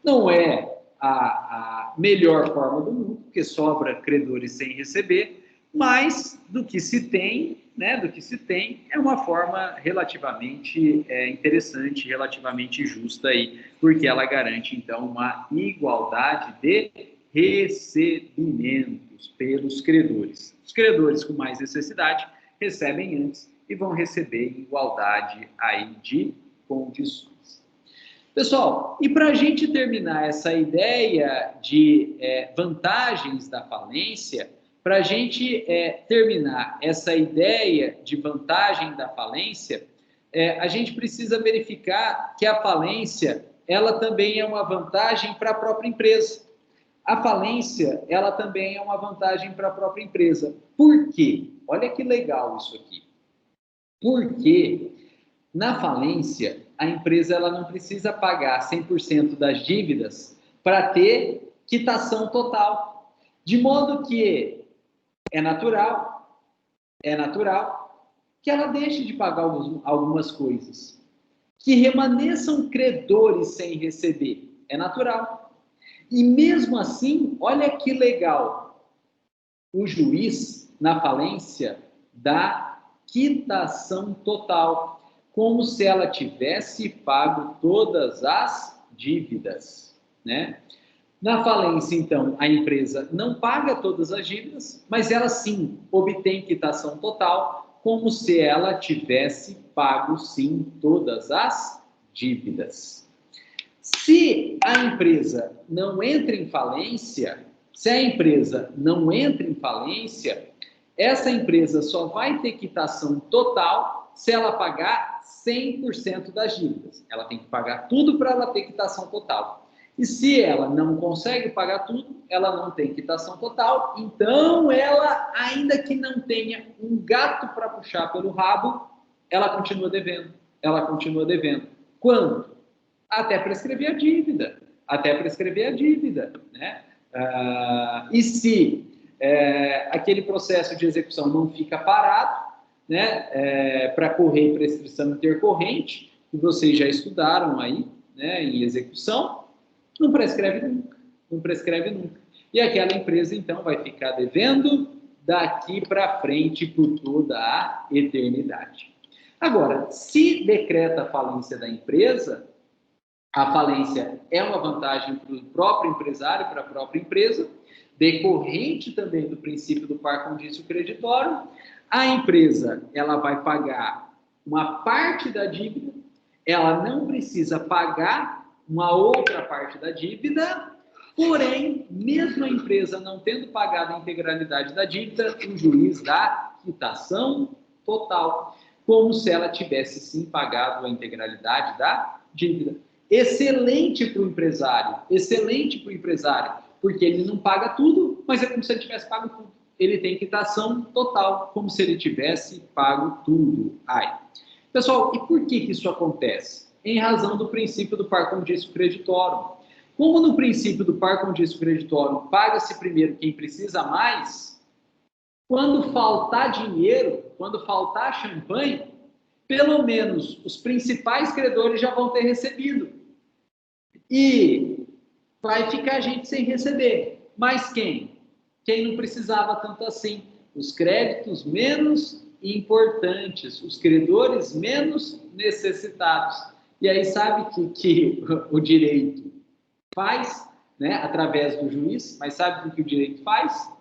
A: Não é a melhor forma do mundo, porque sobra credores sem receber, mas do que se tem, né, é uma forma relativamente interessante, relativamente justa aí, porque ela garante, então, uma igualdade de recebimentos pelos credores. Os credores com mais necessidade recebem antes e vão receber em igualdade aí de condições. Pessoal, e para a gente terminar essa ideia de vantagens da falência, para a gente terminar essa ideia de vantagem da falência, a gente precisa verificar que a falência, ela também é uma vantagem para a própria empresa. A falência, ela também é uma vantagem para a própria empresa. Por quê? Olha que legal isso aqui. Porque na falência, a empresa ela não precisa pagar 100% das dívidas para ter quitação total. De modo que é natural que ela deixe de pagar algumas coisas. Que remaneçam credores sem receber. É natural. E mesmo assim, olha que legal. O juiz, na falência, dá quitação total, como se ela tivesse pago todas as dívidas, né? Na falência, então, a empresa não paga todas as dívidas, mas ela sim obtém quitação total, como se ela tivesse pago sim todas as dívidas. Se a empresa não entra em falência, essa empresa só vai ter quitação total se ela pagar 100% das dívidas. Ela tem que pagar tudo para ela ter quitação total. E se ela não consegue pagar tudo, ela não tem quitação total, então ela, ainda que não tenha um gato para puxar pelo rabo, ela continua devendo. Ela continua devendo. Quando? Até prescrever a dívida. Até prescrever a dívida, né? E se aquele processo de execução não fica parado, né, para correr prescrição intercorrente, que vocês já estudaram aí, né, em execução, não prescreve nunca, não prescreve nunca. E aquela empresa, então, vai ficar devendo daqui para frente por toda a eternidade. Agora, se decreta a falência da empresa, a falência é uma vantagem para o próprio empresário, para a própria empresa, decorrente também do princípio do par condício creditório. A empresa, ela vai pagar uma parte da dívida, ela não precisa pagar uma outra parte da dívida, porém, mesmo a empresa não tendo pagado a integralidade da dívida, o juiz dá quitação total, como se ela tivesse sim pagado a integralidade da dívida. Excelente para o empresário, porque ele não paga tudo, mas é como se ele tivesse pago tudo. Ele tem quitação total, como se ele tivesse pago tudo. Pessoal, e por que isso acontece? Em razão do princípio do par condício creditório. Como no princípio do par condício creditório paga-se primeiro quem precisa mais, quando faltar dinheiro, quando faltar champanhe, pelo menos os principais credores já vão ter recebido. E vai ficar gente sem receber. Mas quem? Quem não precisava tanto assim? Os créditos menos importantes, os credores menos necessitados. E aí sabe que o direito faz, né, através do juiz, mas sabe o que o direito faz?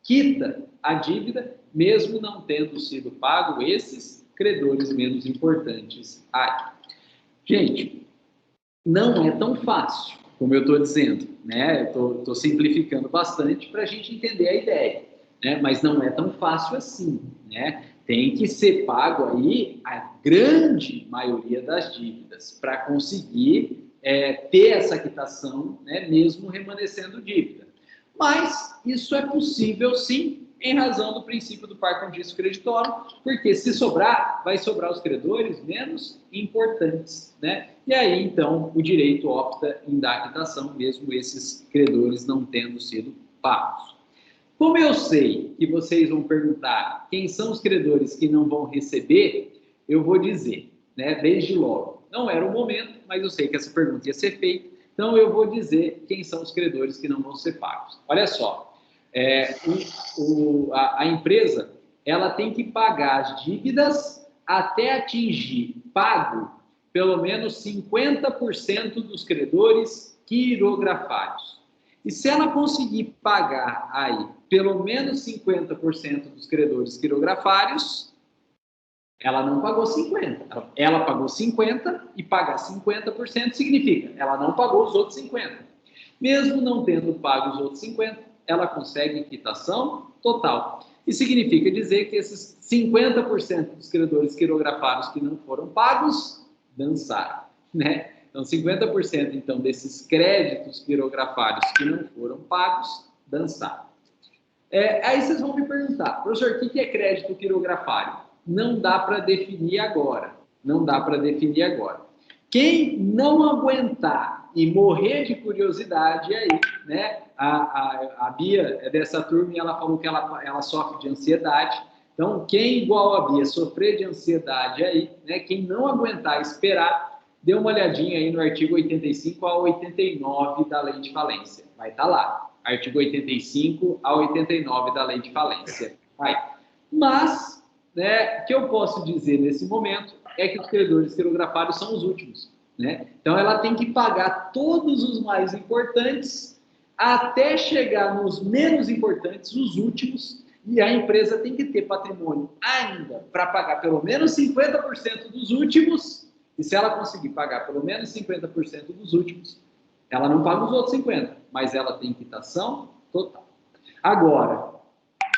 A: Quita a dívida, mesmo não tendo sido pago esses credores menos importantes. Gente, não é tão fácil, como eu estou dizendo, né? Eu estou simplificando bastante para a gente entender a ideia, né? Mas não é tão fácil assim, né? Tem que ser pago aí a grande maioria das dívidas para conseguir ter essa quitação, né? Mesmo remanescendo dívida. Mas isso é possível sim, em razão do princípio do par condício creditório, porque se sobrar, vai sobrar os credores menos importantes, né? E aí, então, o direito opta em dar quitação, mesmo esses credores não tendo sido pagos. Como eu sei que vocês vão perguntar quem são os credores que não vão receber, eu vou dizer, né, desde logo. Não era o momento, mas eu sei que essa pergunta ia ser feita, então eu vou dizer quem são os credores que não vão ser pagos. Olha só. A empresa, ela tem que pagar as dívidas até atingir pago pelo menos 50% dos credores quirografários. E se ela conseguir pagar aí pelo menos 50% dos credores quirografários, ela não pagou 50%. Ela pagou 50% e pagar 50% significa ela não pagou os outros 50%. Mesmo não tendo pago os outros 50%, ela consegue quitação total. E significa dizer que esses 50% dos credores quirografários que não foram pagos, dançaram, né? Então, 50% então, desses créditos quirografários que não foram pagos, dançaram. Aí vocês vão me perguntar, professor, o que é crédito quirografário? Não dá para definir agora. Não dá para definir agora. Quem não aguentar e morrer de curiosidade aí, né? A Bia é dessa turma e ela falou que ela sofre de ansiedade. Então, quem igual a Bia sofrer de ansiedade aí, né? Quem não aguentar esperar, dê uma olhadinha aí no artigo 85 a 89 da Lei de Falência. Vai estar lá. Artigo 85 a 89 da Lei de Falência. Mas, né, o que eu posso dizer nesse momento é que os credores quirografários são os últimos, né? Então, ela tem que pagar todos os mais importantes até chegar nos menos importantes, os últimos, e a empresa tem que ter patrimônio ainda para pagar pelo menos 50% dos últimos, e se ela conseguir pagar pelo menos 50% dos últimos, ela não paga os outros 50%, mas ela tem quitação total. Agora,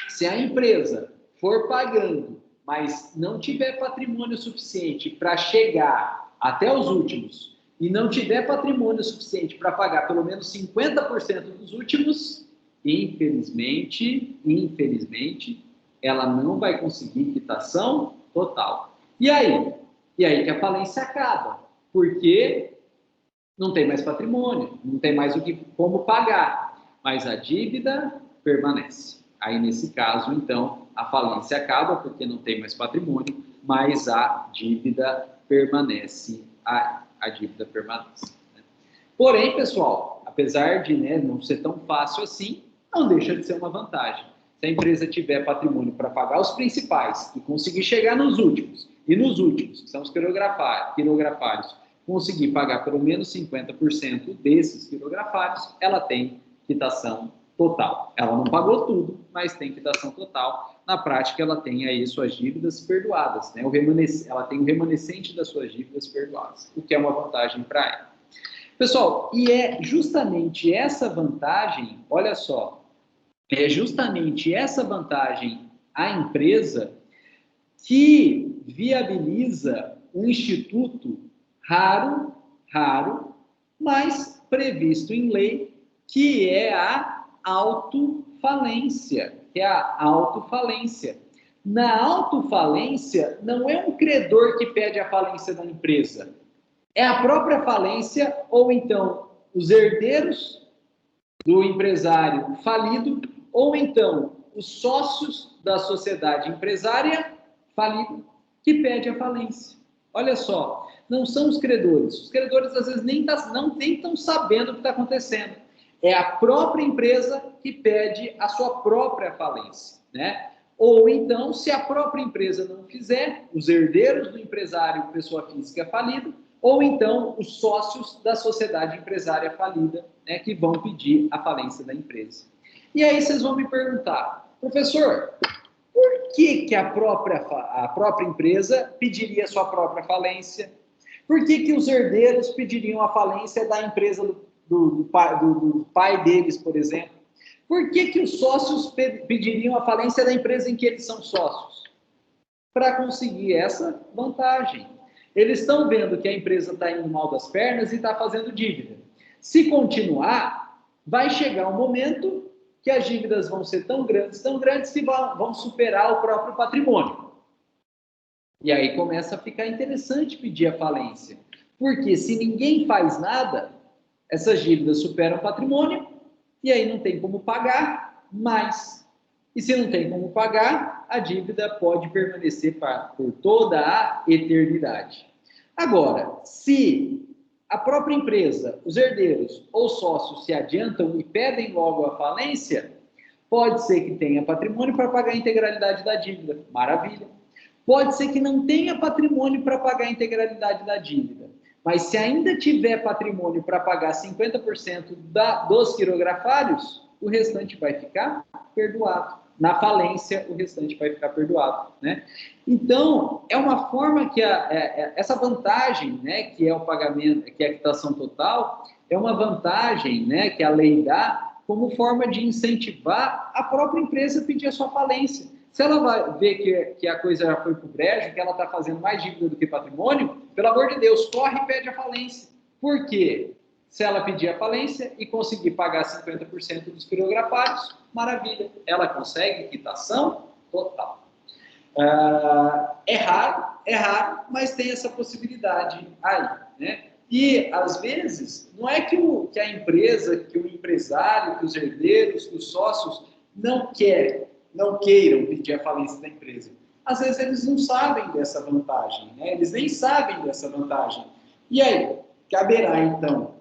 A: se a empresa for pagando mas não tiver patrimônio suficiente para chegar até os últimos e não tiver patrimônio suficiente para pagar pelo menos 50% dos últimos, infelizmente, ela não vai conseguir quitação total. E aí? E aí que a falência acaba, porque não tem mais patrimônio, não tem mais como pagar, mas a dívida permanece. Aí, nesse caso, então, a falência acaba porque não tem mais patrimônio, mas a dívida permanece. A dívida permanece. Né? Porém, pessoal, apesar de não ser tão fácil assim, não deixa de ser uma vantagem. Se a empresa tiver patrimônio para pagar os principais e conseguir chegar nos últimos, e nos últimos, que são os quirografários, conseguir pagar pelo menos 50% desses quirografários, ela tem quitação total. Ela não pagou tudo, mas tem quitação total. Na prática, ela tem aí suas dívidas perdoadas, né? Ela tem o remanescente das suas dívidas perdoadas, o que é uma vantagem para ela. Pessoal, e é justamente essa vantagem, olha só, é justamente essa vantagem à empresa que viabiliza um instituto raro, mas previsto em lei, que é a autofalência. Na autofalência, não é um credor que pede a falência da empresa, é a própria falência, ou então os herdeiros do empresário falido, ou então os sócios da sociedade empresária falido, que pede a falência. Olha só, não são os credores. Os credores, às vezes, nem estão sabendo o que está acontecendo. É a própria empresa que pede a sua própria falência, né? Ou então, se a própria empresa não fizer, os herdeiros do empresário, pessoa física falida, ou então os sócios da sociedade empresária falida, né, que vão pedir a falência da empresa. E aí vocês vão me perguntar, professor, por que a própria empresa pediria a sua própria falência? Por que os herdeiros pediriam a falência da empresa do pai deles, por exemplo? Por que os sócios pediriam a falência da empresa em que eles são sócios? Para conseguir essa vantagem. Eles estão vendo que a empresa está indo mal das pernas e está fazendo dívida. Se continuar, vai chegar um momento que as dívidas vão ser tão grandes que vão superar o próprio patrimônio. E aí começa a ficar interessante pedir a falência. Porque se ninguém faz nada, essas dívidas superam o patrimônio e aí não tem como pagar mais. E se não tem como pagar, a dívida pode permanecer por toda a eternidade. Agora, se a própria empresa, os herdeiros ou sócios se adiantam e pedem logo a falência, pode ser que tenha patrimônio para pagar a integralidade da dívida. Maravilha. Pode ser que não tenha patrimônio para pagar a integralidade da dívida. Mas se ainda tiver patrimônio para pagar 50% dos quirografários, o restante vai ficar perdoado. Na falência, o restante vai ficar perdoado, né? Então, é uma forma que essa vantagem, né, que é o pagamento, que é a quitação total, é uma vantagem, né, que a lei dá como forma de incentivar a própria empresa a pedir a sua falência. Se ela vai ver que a coisa já foi para o brejo, que ela está fazendo mais dívida do que patrimônio, pelo amor de Deus, corre e pede a falência. Por quê? Se ela pedir a falência e conseguir pagar 50% dos quirografários, maravilha, ela consegue quitação total. É raro, mas tem essa possibilidade aí, né? E, às vezes, não é que a empresa, que o empresário, que os herdeiros, que os sócios não queiram pedir a falência da empresa. Às vezes, eles não sabem dessa vantagem, né? Eles nem sabem dessa vantagem. E aí, caberá, então,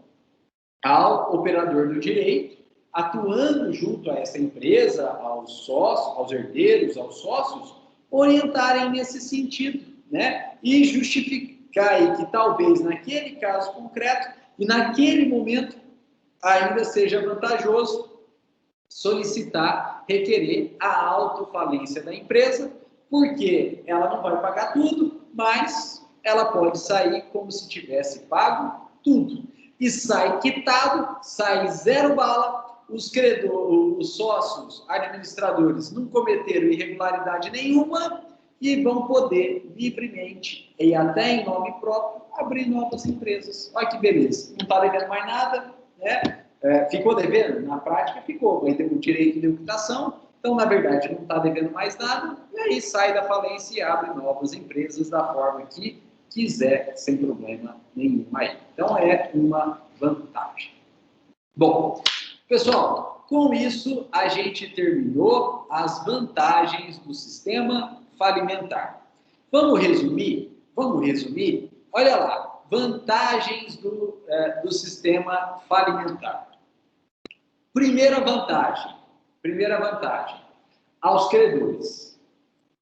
A: ao operador do direito, atuando junto a essa empresa, aos sócios, aos herdeiros, aos sócios, orientarem nesse sentido, né? E justificar aí que talvez naquele caso concreto e naquele momento ainda seja vantajoso requerer a autofalência da empresa, porque ela não vai pagar tudo, mas ela pode sair como se tivesse pago tudo. E sai quitado, sai zero bala, os sócios administradores não cometeram irregularidade nenhuma e vão poder livremente, e até em nome próprio, abrir novas empresas. Olha que beleza, não está devendo mais nada, né? Ficou devendo? Na prática ficou, vai ter o direito de ocultação, então na verdade não está devendo mais nada, e aí sai da falência e abre novas empresas da forma que quiser, sem problema nenhum aí. Então é uma vantagem. Bom, pessoal, com isso a gente terminou as vantagens do sistema falimentar. Vamos resumir? Vamos resumir? Olha lá, vantagens do sistema falimentar. Primeira vantagem, aos credores.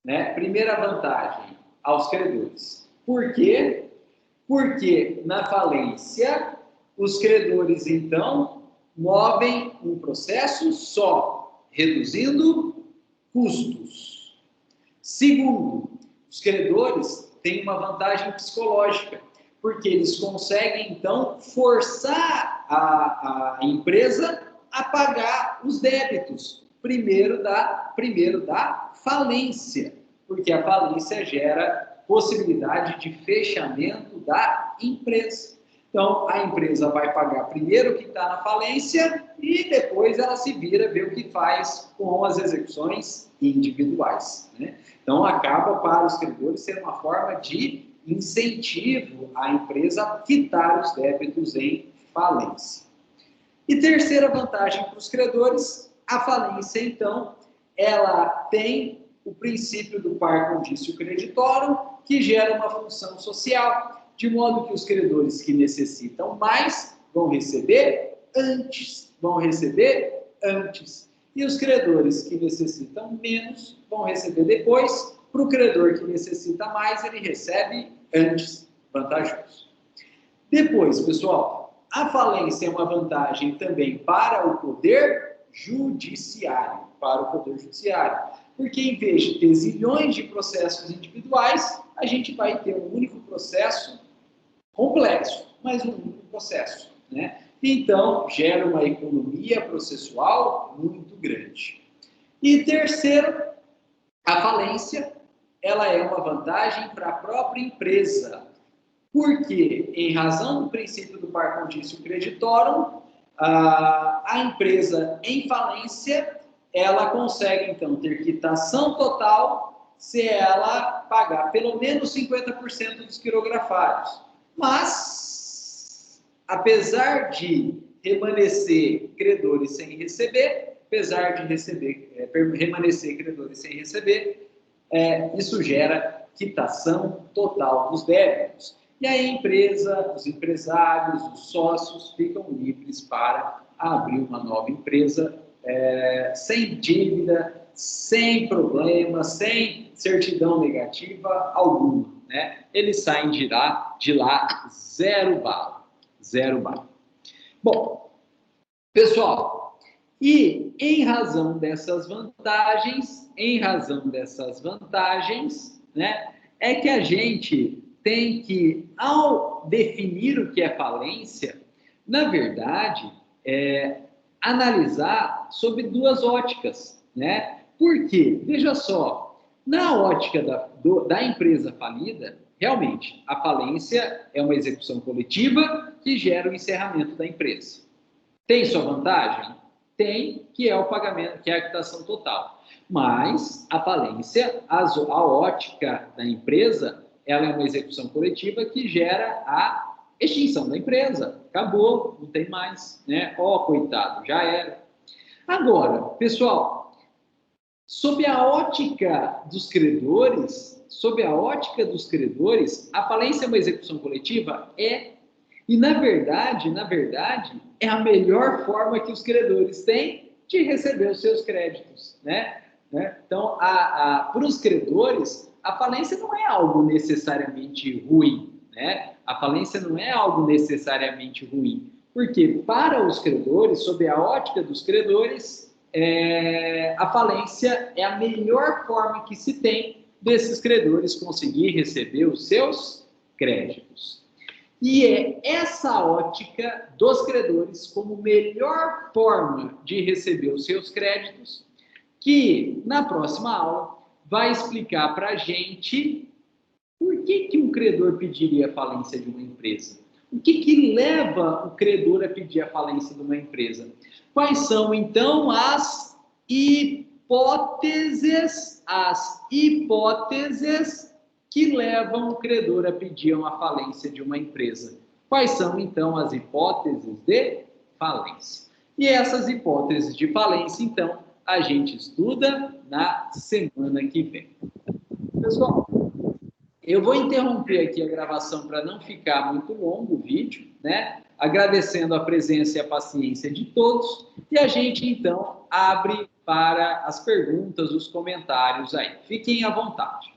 A: Né? Primeira vantagem, aos credores. Por quê? Porque na falência, os credores, então, movem um processo só, reduzindo custos. Segundo, os credores têm uma vantagem psicológica, porque eles conseguem, então, forçar a empresa a pagar os débitos, primeiro da falência, porque a falência gera possibilidade de fechamento da empresa. Então, a empresa vai pagar primeiro o que está na falência e depois ela se vira, vê o que faz com as execuções individuais, né? Então, acaba para os credores ser uma forma de incentivo à empresa a quitar os débitos em falência. E terceira vantagem para os credores, a falência, então, ela tem o princípio do par condício creditório, que gera uma função social, de modo que os credores que necessitam mais vão receber antes. E os credores que necessitam menos vão receber depois. Para o credor que necessita mais, ele recebe antes. Vantajoso. Depois, pessoal, a falência é uma vantagem também para o poder judiciário. Porque em vez de ter zilhões de processos individuais, a gente vai ter um único processo complexo, mas um único processo, né? Então, gera uma economia processual muito grande. E terceiro, a falência, ela é uma vantagem para a própria empresa, porque, em razão do princípio do par condício creditório, a empresa em falência, ela consegue, então, ter quitação total se ela pagar pelo menos 50% dos quirografados. Mas, apesar de permanecer credores sem receber, isso gera quitação total dos débitos. E aí a empresa, os empresários, os sócios ficam livres para abrir uma nova empresa sem dívida, sem problema, sem certidão negativa alguma, né? Eles saem de lá zero bala. Bom, pessoal, e em razão dessas vantagens, né, é que a gente tem que, ao definir o que é falência, na verdade, analisar sob duas óticas, né? Por quê? Veja só, na ótica da empresa falida, realmente, a falência é uma execução coletiva que gera o encerramento da empresa. Tem sua vantagem? Tem, que é o pagamento, que é a quitação total. Mas a falência, a ótica da empresa, ela é uma execução coletiva que gera a extinção da empresa. Acabou, não tem mais, né? Coitado, já era. Agora, pessoal, sob a ótica dos credores, a falência é uma execução coletiva? E, na verdade, é a melhor forma que os credores têm de receber os seus créditos, né? Então, para os credores, a falência não é algo necessariamente ruim, né? A falência não é algo necessariamente ruim, porque para os credores, sob a ótica dos credores, a falência é a melhor forma que se tem desses credores conseguir receber os seus créditos. E é essa ótica dos credores como melhor forma de receber os seus créditos que, na próxima aula, vai explicar para a gente por que um credor pediria a falência de uma empresa. O que leva o credor a pedir a falência de uma empresa? Quais são, então, as hipóteses que levam o credor a pedir uma falência de uma empresa? Quais são, então, as hipóteses de falência? E essas hipóteses de falência, então, a gente estuda na semana que vem. Pessoal, eu vou interromper aqui a gravação para não ficar muito longo o vídeo, né? Agradecendo a presença e a paciência de todos. E a gente, então, abre para as perguntas, os comentários aí. Fiquem à vontade.